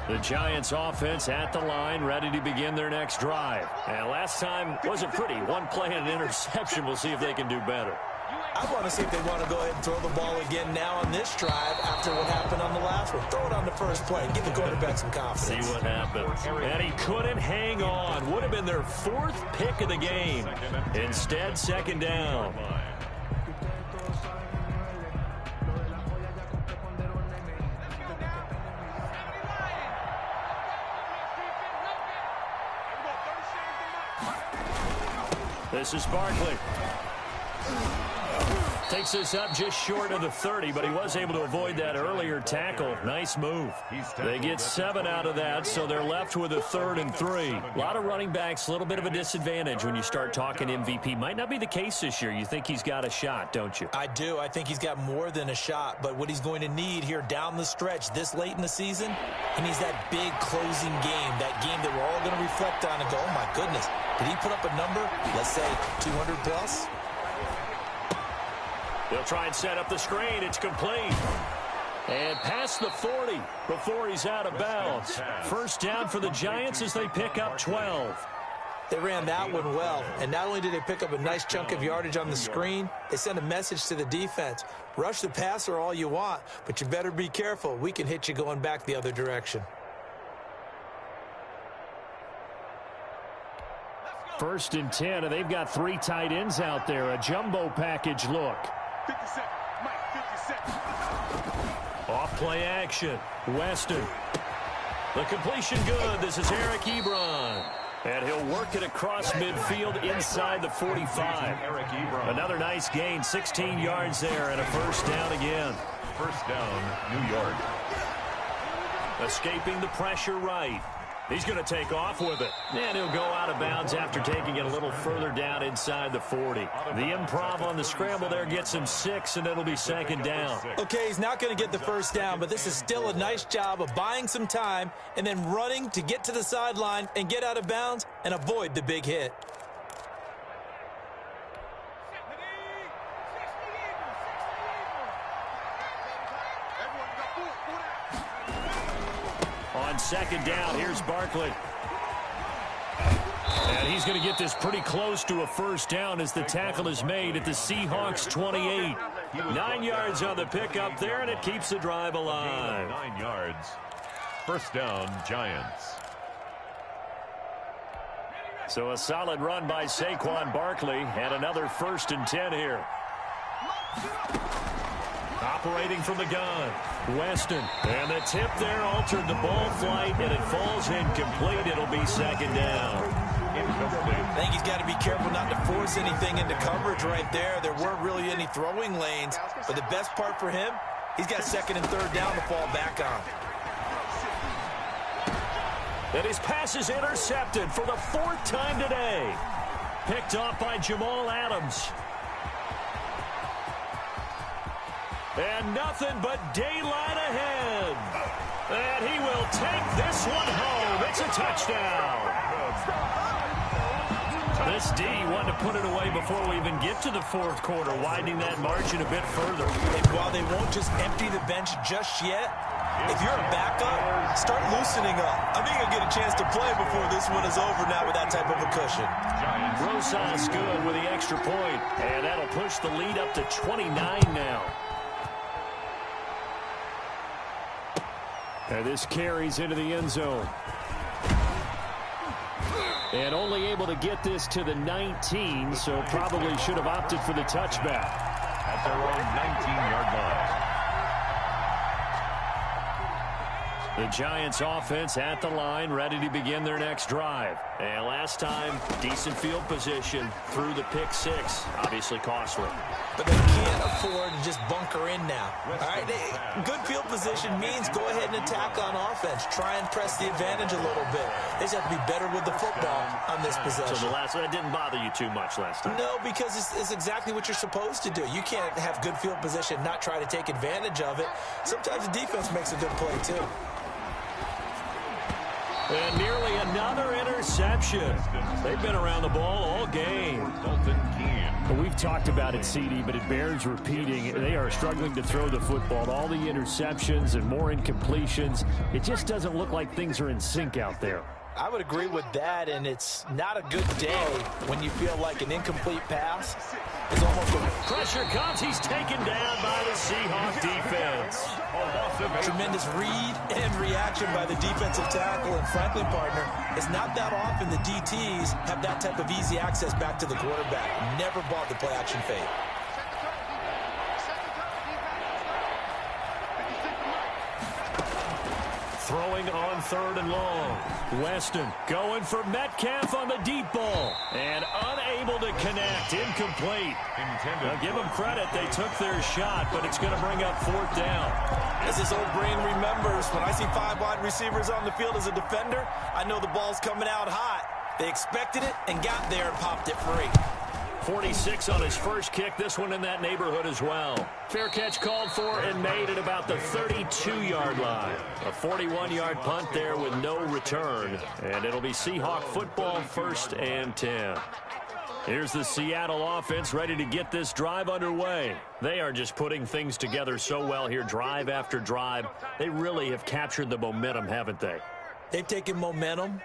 The Giants offense at the line, ready to begin their next drive. And last time wasn't pretty. 1 play and an interception. We'll see if they can do better. I want to see if they want to go ahead and throw the ball again now on this drive after what happened on the last one. Throw it on the first play. Give the quarterback some confidence. See what happens. And he couldn't hang on. Would have been their 4th pick of the game. Instead, 2nd down. This is Barkley. Takes this up just short of the 30, but he was able to avoid that earlier tackle. Nice move. They get 7 out of that, so they're left with a 3rd and 3. A lot of running backs, a little bit of a disadvantage when you start talking MVP. Might not be the case this year. You think he's got a shot, don't you? I do. I think he's got more than a shot, but what he's going to need here down the stretch this late in the season, he needs that big closing game, that game that we're all going to reflect on and go, oh, my goodness, did he put up a number, let's say 200 plus? They'll try and set up the screen. It's complete. And past the 40 before he's out of bounds. First down for the Giants as they pick up 12. They ran that one well, and not only did they pick up a nice chunk of yardage on the screen, they sent a message to the defense. Rush the passer all you want, but you better be careful. We can hit you going back the other direction. First and 10, and they've got 3 tight ends out there. A jumbo package look. 50 seconds. Mike, 50 seconds. Off play action. Weston. The completion good. This is Eric Ebron. And he'll work it across midfield inside the 45. Another nice gain. 16 yards there and a first down again. First down, New York. Escaping the pressure right. He's going to take off with it. And he'll go out of bounds after taking it a little further down inside the 40. The improv on the scramble there gets him 6, and it'll be second down. Okay, he's not going to get the first down, but this is still a nice job of buying some time and then running to get to the sideline and get out of bounds and avoid the big hit. On second down, here's Barkley. And he's going to get this pretty close to a first down as the tackle is made at the Seahawks 28. 9 yards on the pickup there, and it keeps the drive alive. 9 yards. First down, Giants. So a solid run by Saquon Barkley, and another first and 10 here. Operating from the gun, Weston. And the tip there altered the ball flight, and it falls incomplete. It'll be second down. I think he's got to be careful not to force anything into coverage right there. There weren't really any throwing lanes, but the best part for him, he's got second and third down to fall back on. And his pass is intercepted for the 4th time today. Picked off by Jamal Adams. And nothing but daylight ahead. And he will take this one home. It's a touchdown. This D wanted to put it away before we even get to the 4th quarter, widening that margin a bit further. And while they won't just empty the bench just yet, if you're a backup, start loosening up. I think you'll get a chance to play before this one is over now with that type of a cushion. Rosas good with the extra point, and that'll push the lead up to 29 now. And this carries into the end zone. And only able to get this to the 19, so probably should have opted for the touchback. At their own 19-yard line. The Giants offense at the line, ready to begin their next drive. And last time, decent field position through the pick 6. Obviously costly. But they can't afford to just bunker in now. All right, good field position means go ahead and attack on offense. Try and press the advantage a little bit. They just have to be better with the football on this possession. So the last one, that didn't bother you too much last time? No, because it's exactly what you're supposed to do. You can't have good field position, not try to take advantage of it. Sometimes the defense makes a good play, too. And nearly another interception. They've been around the ball all game. Well, we've talked about it, CD, but it bears repeating. They are struggling to throw the football. All the interceptions and more incompletions. It just doesn't look like things are in sync out there. I would agree with that, and it's not a good day when you feel like an incomplete pass is almost a... Pressure comes. He's taken down by the Seahawk defense. Tremendous read and reaction by the defensive tackle and Franklin partner. It's not that often the DTs have that type of easy access back to the quarterback. Never bought the play action fade. Throwing on 3rd and long. Weston going for Metcalf on the deep ball. And unable to connect. Incomplete. Now give them credit. They took their shot, but it's going to bring up 4th down. As his old brain remembers, when I see 5 wide receivers on the field as a defender, I know the ball's coming out hot. They expected it and got there and popped it free. 46 on his first kick. This one in that neighborhood as well. Fair catch called for and made at about the 32-yard line. A 41-yard punt there with no return. And it'll be Seahawk football, 1st and 10. Here's the Seattle offense ready to get this drive underway. They are just putting things together so well here, drive after drive. They really have captured the momentum, haven't they? They've taken momentum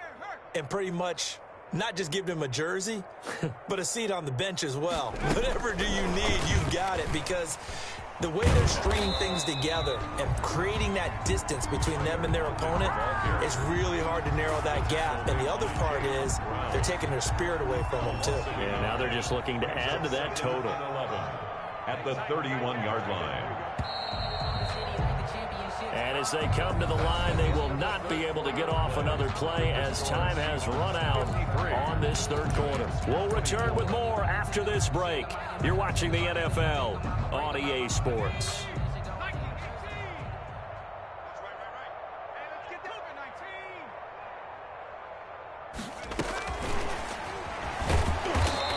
and pretty much not just give him a jersey, but a seat on the bench as well. Whatever do you need, you've got it, because the way they're stringing things together and creating that distance between them and their opponent is really hard to narrow that gap. And the other part is they're taking their spirit away from them, too. Yeah, now they're just looking to add to that total. At the 31-yard line. And as they come to the line, they will not be able to get off another play as time has run out on this 3rd quarter. We'll return with more after this break. You're watching the NFL on EA Sports.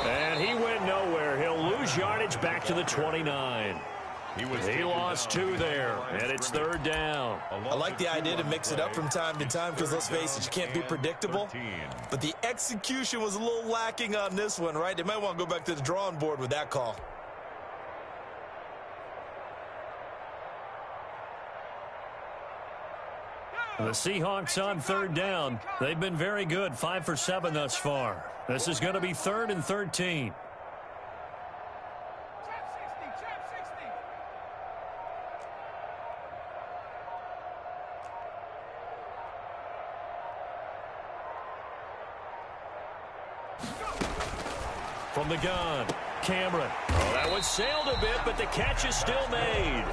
And he went nowhere. He'll lose yardage back to the 29. He lost 2 there, and it's 3rd down. I like the idea to mix it up from time to time because, let's face it, you can't be predictable. But the execution was a little lacking on this one, right? They might want to go back to the drawing board with that call. The Seahawks on 3rd down. They've been very good, 5 for 7 thus far. This is going to be 3rd and 13. From the gun, Cameron. Oh, that one sailed a bit, but the catch is still made.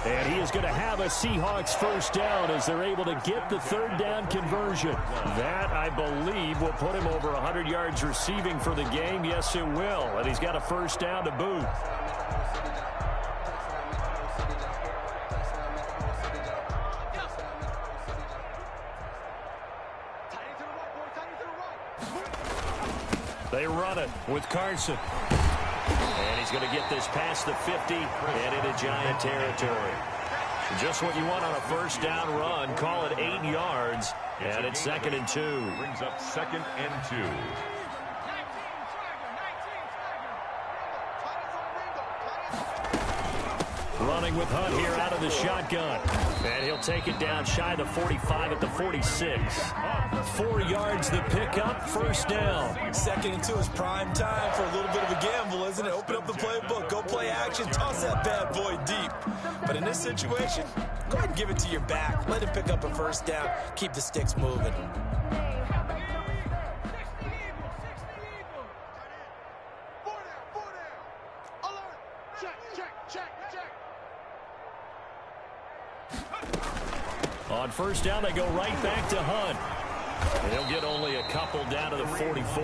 And he is going to have a Seahawks 1st down as they're able to get the 3rd down conversion. That, I believe, will put him over 100 yards receiving for the game. Yes, it will. And he's got a 1st down to boot. They run it with Carson. And he's going to get this past the 50 and into Giant territory. Just what you want on a 1st down run. Call it 8 yards. And it's 2nd and 2. Brings up 2nd and 2. Running with Hunt here out of the shotgun. And he'll take it down shy of the 45 at the 46. 4 yards the pickup, 1st down. 2nd and 2 is prime time for a little bit of a gamble, isn't it? Open up the playbook, go play action, toss that bad boy deep. But in this situation, go ahead and give it to your back. Let him pick up a 1st down, keep the sticks moving. On 1st down, they go right back to Hunt. And he'll get only a couple down to the 44.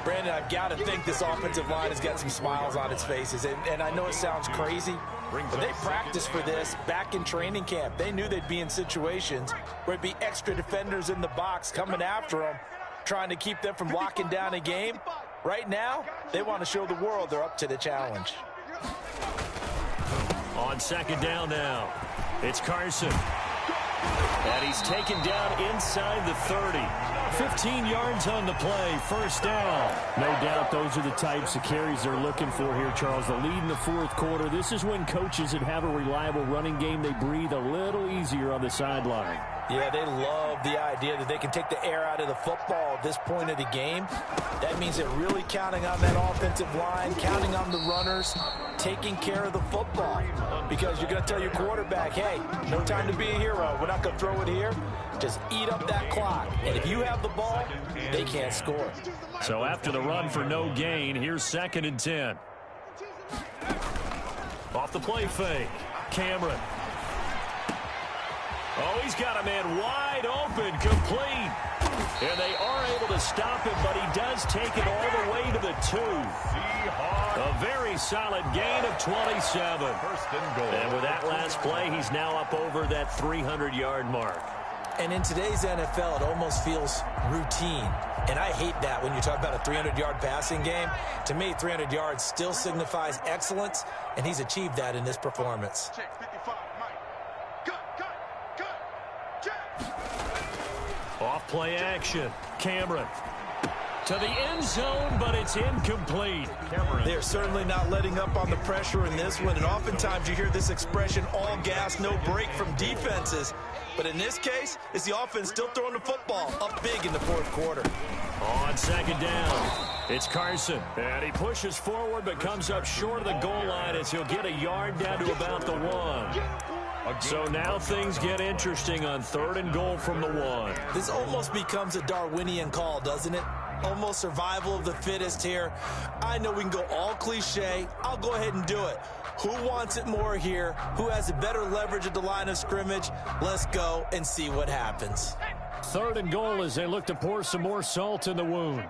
Brandon, I've got to think this offensive line has got some smiles on its faces. And I know it sounds crazy, but they practiced for this back in training camp. They knew they'd be in situations where it'd be extra defenders in the box coming after them, trying to keep them from locking down a game. Right now, they want to show the world they're up to the challenge. On 2nd down now, it's Carson. And he's taken down inside the 30. 15 yards on the play, 1st down. No doubt those are the types of carries they're looking for here, Charles. The lead in the 4th quarter. This is when coaches that have a reliable running game, they breathe a little easier on the sideline. Yeah, they love the idea that they can take the air out of the football at this point of the game. That means they're really counting on that offensive line, counting on the runners, taking care of the football. Because you're going to tell your quarterback, hey, no time to be a hero. We're not going to throw it here. Just eat up that clock. And if you have the ball, they can't score. So after the run for no gain, here's 2nd and 10. Off the play fake, Cameron. Oh, he's got a man wide open, complete. And they are able to stop him, but he does take it all the way to the 2. A very solid gain of 27. First and goal. And with that last play, he's now up over that 300-yard mark. And in today's NFL, it almost feels routine. And I hate that when you talk about a 300-yard passing game. To me, 300 yards still signifies excellence, and he's achieved that in this performance. Check 55, Mike. Cut. Check. Off-play action. Cameron to the end zone, but it's incomplete. They're certainly not letting up on the pressure in this one, and oftentimes you hear this expression, all gas, no break from defenses. But in this case, it's the offense still throwing the football up big in the fourth quarter. On second down, it's Carson. And he pushes forward but comes up short of the goal line as he'll get a yard down to about the 1. So now things get interesting on 3rd and goal from the 1. This almost becomes a Darwinian call, doesn't it? Almost survival of the fittest here. I know we can go all cliche. I'll go ahead and do it. Who wants it more here? Who has a better leverage at the line of scrimmage? Let's go and see what happens. 3rd and goal as they look to pour some more salt in the wound.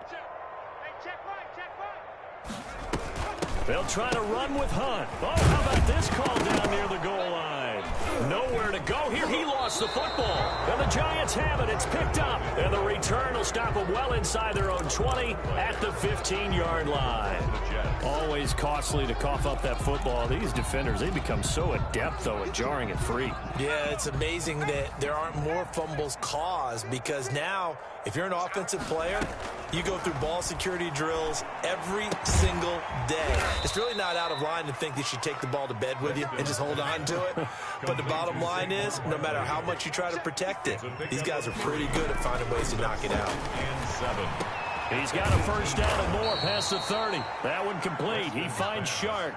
They'll try to run with Hunt. Oh, how about this call down near the goal line? Nowhere to go here. He lost the football. And the Giants have it. It's picked up. And the return will stop them well inside their own 20 at the 15-yard line. Always costly to cough up that football. These defenders, they become so adept, though, at jarring it free. Yeah, it's amazing that there aren't more fumbles caused because now, if you're an offensive player, you go through ball security drills every single day. It's really not out of line to think you should take the ball to bed with you and just hold on to it. But the bottom line is, no matter how much you try to protect it, these guys are pretty good at finding ways to knock it out. And 7. He's got a first down and more past the 30. That one complete. He finds Shark.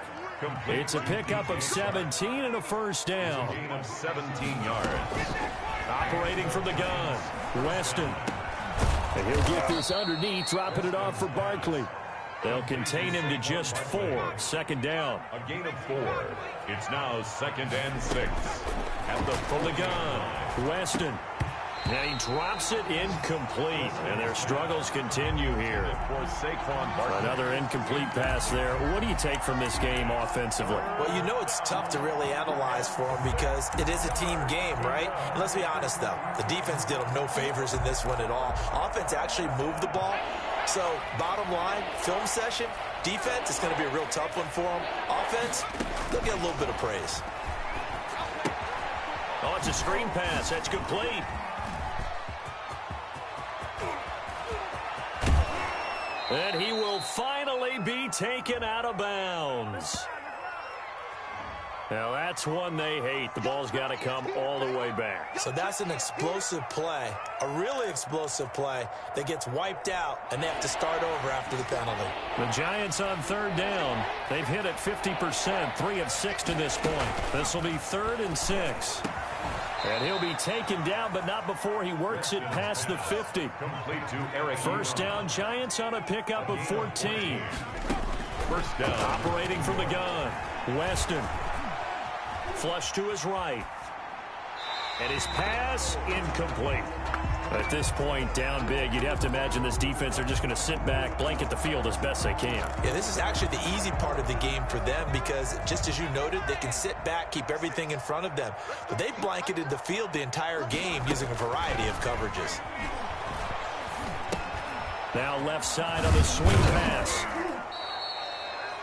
It's a pickup of 17 and a first down. Gain of 17 yards. Operating from the gun, Weston. And he'll get this underneath, dropping it off for Barkley. They'll contain him to just 4. 2nd down. A gain of 4. It's now 2nd and 6. At the From the gun, Weston. And he drops it incomplete. And their struggles continue here. for Saquon Barkley. Another incomplete pass there. What do you take from this game offensively? Well, you know it's tough to really analyze for them because it is a team game, right? And let's be honest, though. The defense did them no favors in this one at all. Offense actually moved the ball. So, bottom line, film session, defense is going to be a real tough one for them. Offense, they'll get a little bit of praise. Oh, it's a screen pass. That's complete. And he will finally be taken out of bounds. Now, that's one they hate. The ball's got to come all the way back. So that's an explosive play, a really explosive play that gets wiped out, and they have to start over after the penalty. The Giants on 3rd down. They've hit it 50%, 3 of 6 to this point. This will be 3rd and 6. And he'll be taken down, but not before he works it past the 50. Complete to Eric. First down, Giants on a pickup of 14. First down. Operating from the gun, Weston. Flush to his right. And his pass incomplete. At this point, down big, you'd have to imagine this defense are just going to sit back, blanket the field as best they can. Yeah, this is actually the easy part of the game for them because, just as you noted, they can sit back, keep everything in front of them. But they blanketed the field the entire game using a variety of coverages. Now left side on the swing pass.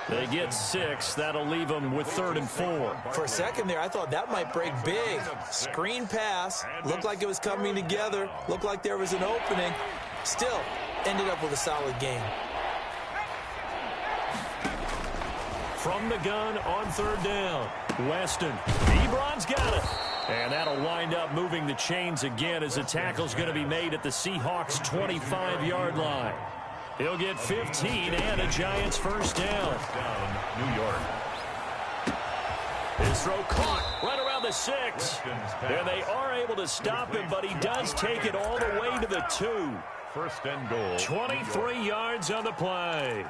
They get 6. That'll leave them with 3rd and 4. For a second there, I thought that might break big. Screen pass. Looked like it was coming together. Looked like there was an opening. Still, ended up with a solid game. From the gun on 3rd down, Weston. Ebron's got it. And that'll wind up moving the chains again as the tackle's going to be made at the Seahawks' 25-yard line. He'll get 15 and a Giants first down. New York. His throw caught right around the 6. And they are able to stop him, but he does take it all the way to the 2. First and goal. 23 yards on the play.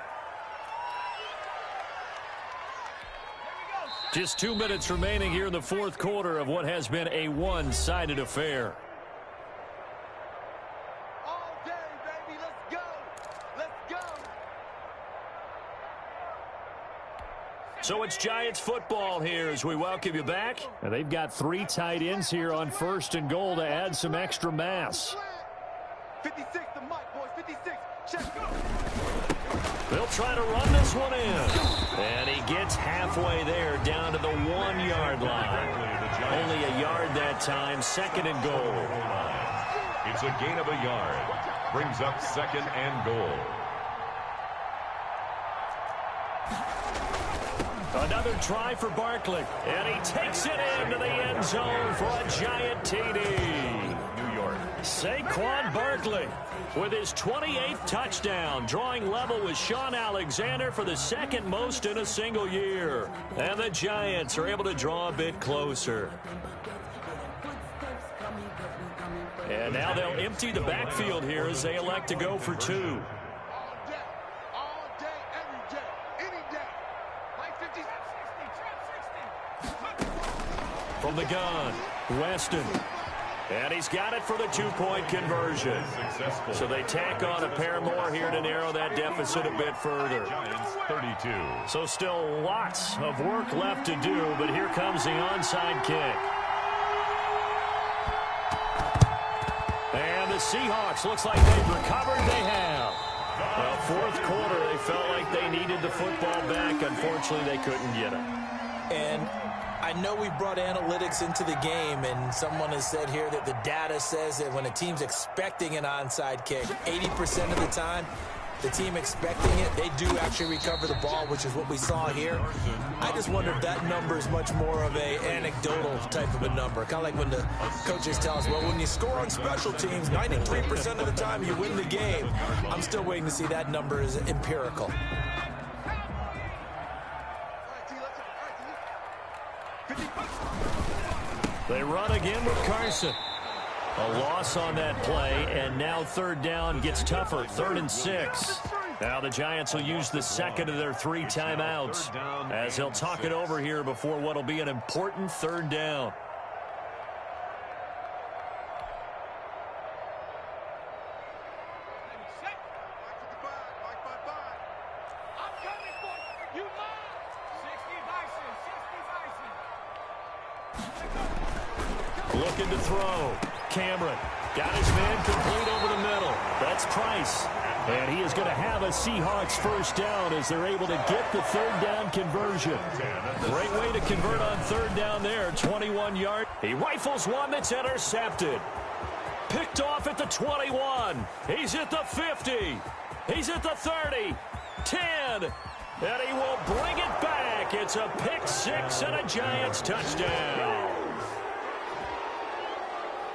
Just 2 minutes remaining here in the fourth quarter of what has been a one-sided affair. All day, baby. Let's go. Let's go. So it's Giants football here as we welcome you back. And they've got 3 tight ends here on first and goal to add some extra mass. 56 the mic, boys. 56. Check go. They'll try to run this one in. And he gets halfway there down to the 1-yard line. Only a yard that time, second and goal. It's a gain of a yard. Brings up second and goal. Another try for Barkley. And he takes it into the end zone for a Giant TD. New York. Saquon Barkley with his 28th touchdown, drawing level with Sean Alexander for the second most in a single year. And the Giants are able to draw a bit closer. And now they'll empty the backfield here as they elect to go for 2. All day, every day, any day. Mike 50. From the gun, Weston. And he's got it for the 2-point conversion. Successful. So they tack on a pair more here to narrow that deficit a bit further. Giants 32. So still lots of work left to do, but here comes the onside kick. And the Seahawks, looks like they've recovered. They have. Well, fourth quarter, they felt like they needed the football back. Unfortunately, they couldn't get it. And I know we brought analytics into the game, and someone has said here that the data says that when a team's expecting an onside kick, 80% of the time, the team expecting it, they do actually recover the ball, which is what we saw here. I just wonder if that number is much more of a anecdotal type of a number. Kind of like when the coaches tell us, well, when you score on special teams, 93% of the time you win the game. I'm still waiting to see that number is empirical. They run again with Carson. A loss on that play, and now third down gets tougher, 3rd and 6. Now the Giants will use the second of their 3 timeouts as they'll talk it over here before what will be an important 3rd down. Looking to throw. Cameron got his man complete over the middle. That's Price. And he is going to have a Seahawks first down as they're able to get the 3rd down conversion. Great way to convert on 3rd down there. 21-yard. He rifles one that's intercepted. Picked off at the 21. He's at the 50. He's at the 30. 10. And he will bring it back. It's a pick 6 and a Giants touchdown.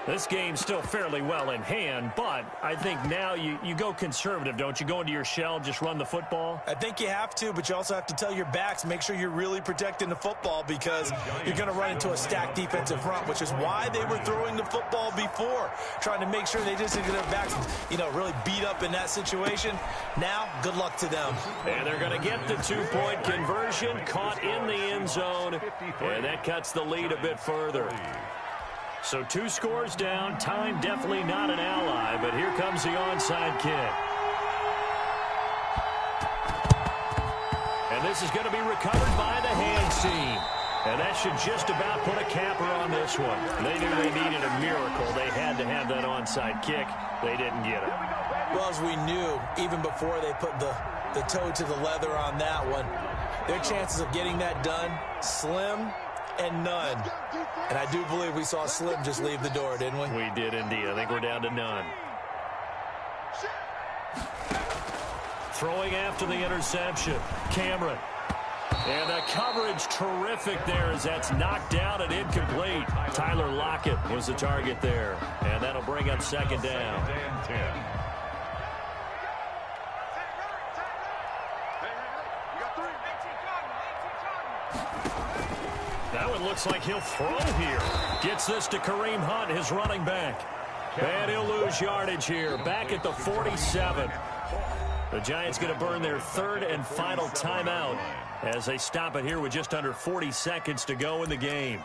This game's still fairly well in hand, but I think now you go conservative, don't you? Go into your shell, just run the football? I think you have to, but you also have to tell your backs, make sure you're really protecting the football because you're going to run into a stacked defensive front, which is why they were throwing the football before, trying to make sure they just get their backs, really beat up in that situation. Now, good luck to them. And they're going to get the 2-point conversion, caught in the end zone, and that cuts the lead a bit further. So 2 scores down. Time definitely not an ally, but here comes the onside kick. And this is going to be recovered by the hands team. And that should just about put a capper on this one. They knew they needed a miracle. They had to have that onside kick. They didn't get it. Well, as we knew, even before they put the toe to the leather on that one, their chances of getting that done, slim and none. And I do believe we saw Slim just leave the door, didn't we? We did indeed. I think we're down to none. Throwing after the interception. Cameron. And the coverage terrific there as that's knocked down and incomplete. Tyler Lockett was the target there. And that'll bring up 2nd down. That one looks like he'll throw here. Gets this to Kareem Hunt, his running back. And he'll lose yardage here. Back at the 47. The Giants going to burn their 3rd and final timeout as they stop it here with just under 40 seconds to go in the game.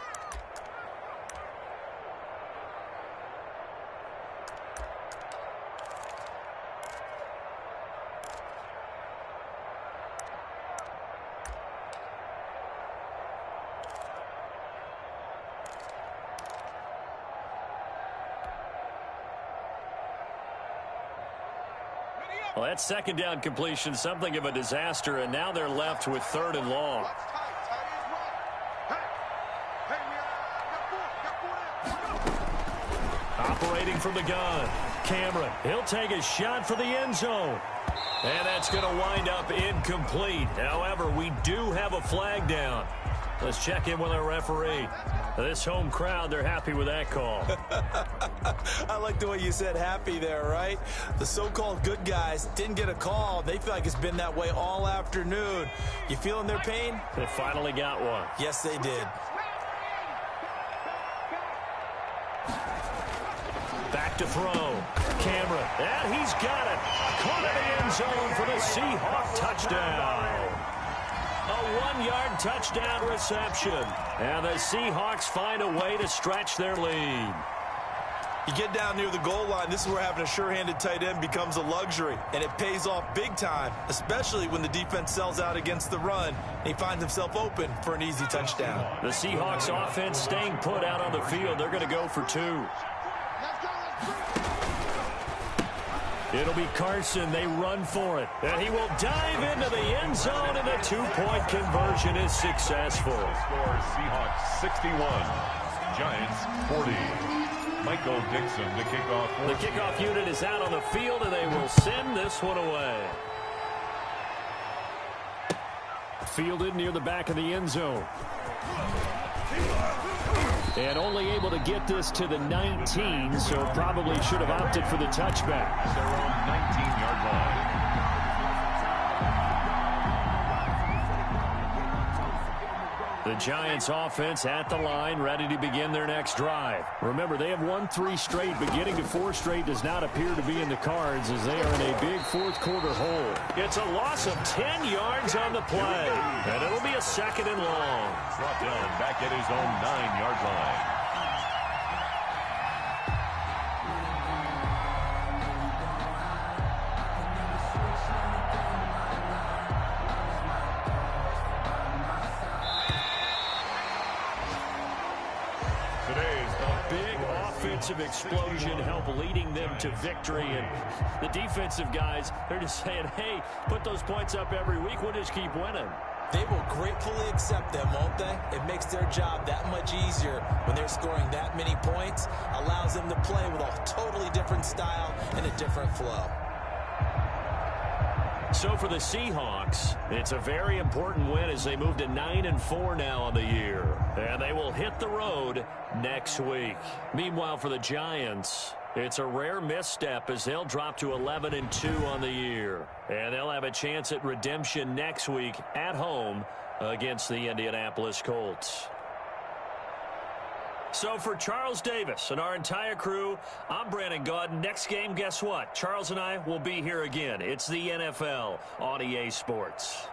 Well, that second down completion, something of a disaster, and now they're left with 3rd and long. Operating from the gun, Cameron. He'll take a shot for the end zone. And that's going to wind up incomplete. However, we do have a flag down. Let's check in with our referee. This home crowd, they're happy with that call. I like the way you said happy there, right? The so-called good guys didn't get a call. They feel like it's been that way all afternoon. You feeling their pain? They finally got one. Yes, they did. Back to throw. Cameron. And he's got it. Caught in the end zone for the Seahawk touchdown. A 1-yard touchdown reception. And the Seahawks find a way to stretch their lead. You get down near the goal line, this is where having a sure-handed tight end becomes a luxury. And it pays off big time, especially when the defense sells out against the run. And he finds himself open for an easy touchdown. The Seahawks offense staying put out on the field. They're going to go for 2. It'll be Carson. They run for it. And he will dive into the end zone, and the 2-point conversion is successful. Score Seahawks 61, Giants 40. Michael Dixon, the kickoff. The kickoff unit is out on the field, and they will send this one away. Fielded near the back of the end zone. And only able to get this to the 19, so probably should have opted for the touchback. At their own 19-yard line. The Giants offense at the line, ready to begin their next drive. Remember, they have won 3 straight, but getting to 4 straight does not appear to be in the cards as they are in a big fourth-quarter hole. It's a loss of 10 yards on the play, and it'll be a 2nd and long. Brought down back at his own 9-yard line. Of explosion help leading them to victory, and the defensive guys, they're just saying, hey, put those points up every week, we'll just keep winning. They will gratefully accept them, won't they? It makes their job that much easier when they're scoring that many points, allows them to play with a totally different style and a different flow. So for the Seahawks, it's a very important win as they move to 9-4 now on the year. And they will hit the road next week. Meanwhile, for the Giants, it's a rare misstep as they'll drop to 11-2 on the year. And they'll have a chance at redemption next week at home against the Indianapolis Colts. So for Charles Davis and our entire crew, I'm Brandon Gaudin. Next game, guess what? Charles and I will be here again. It's the NFL on EA Sports.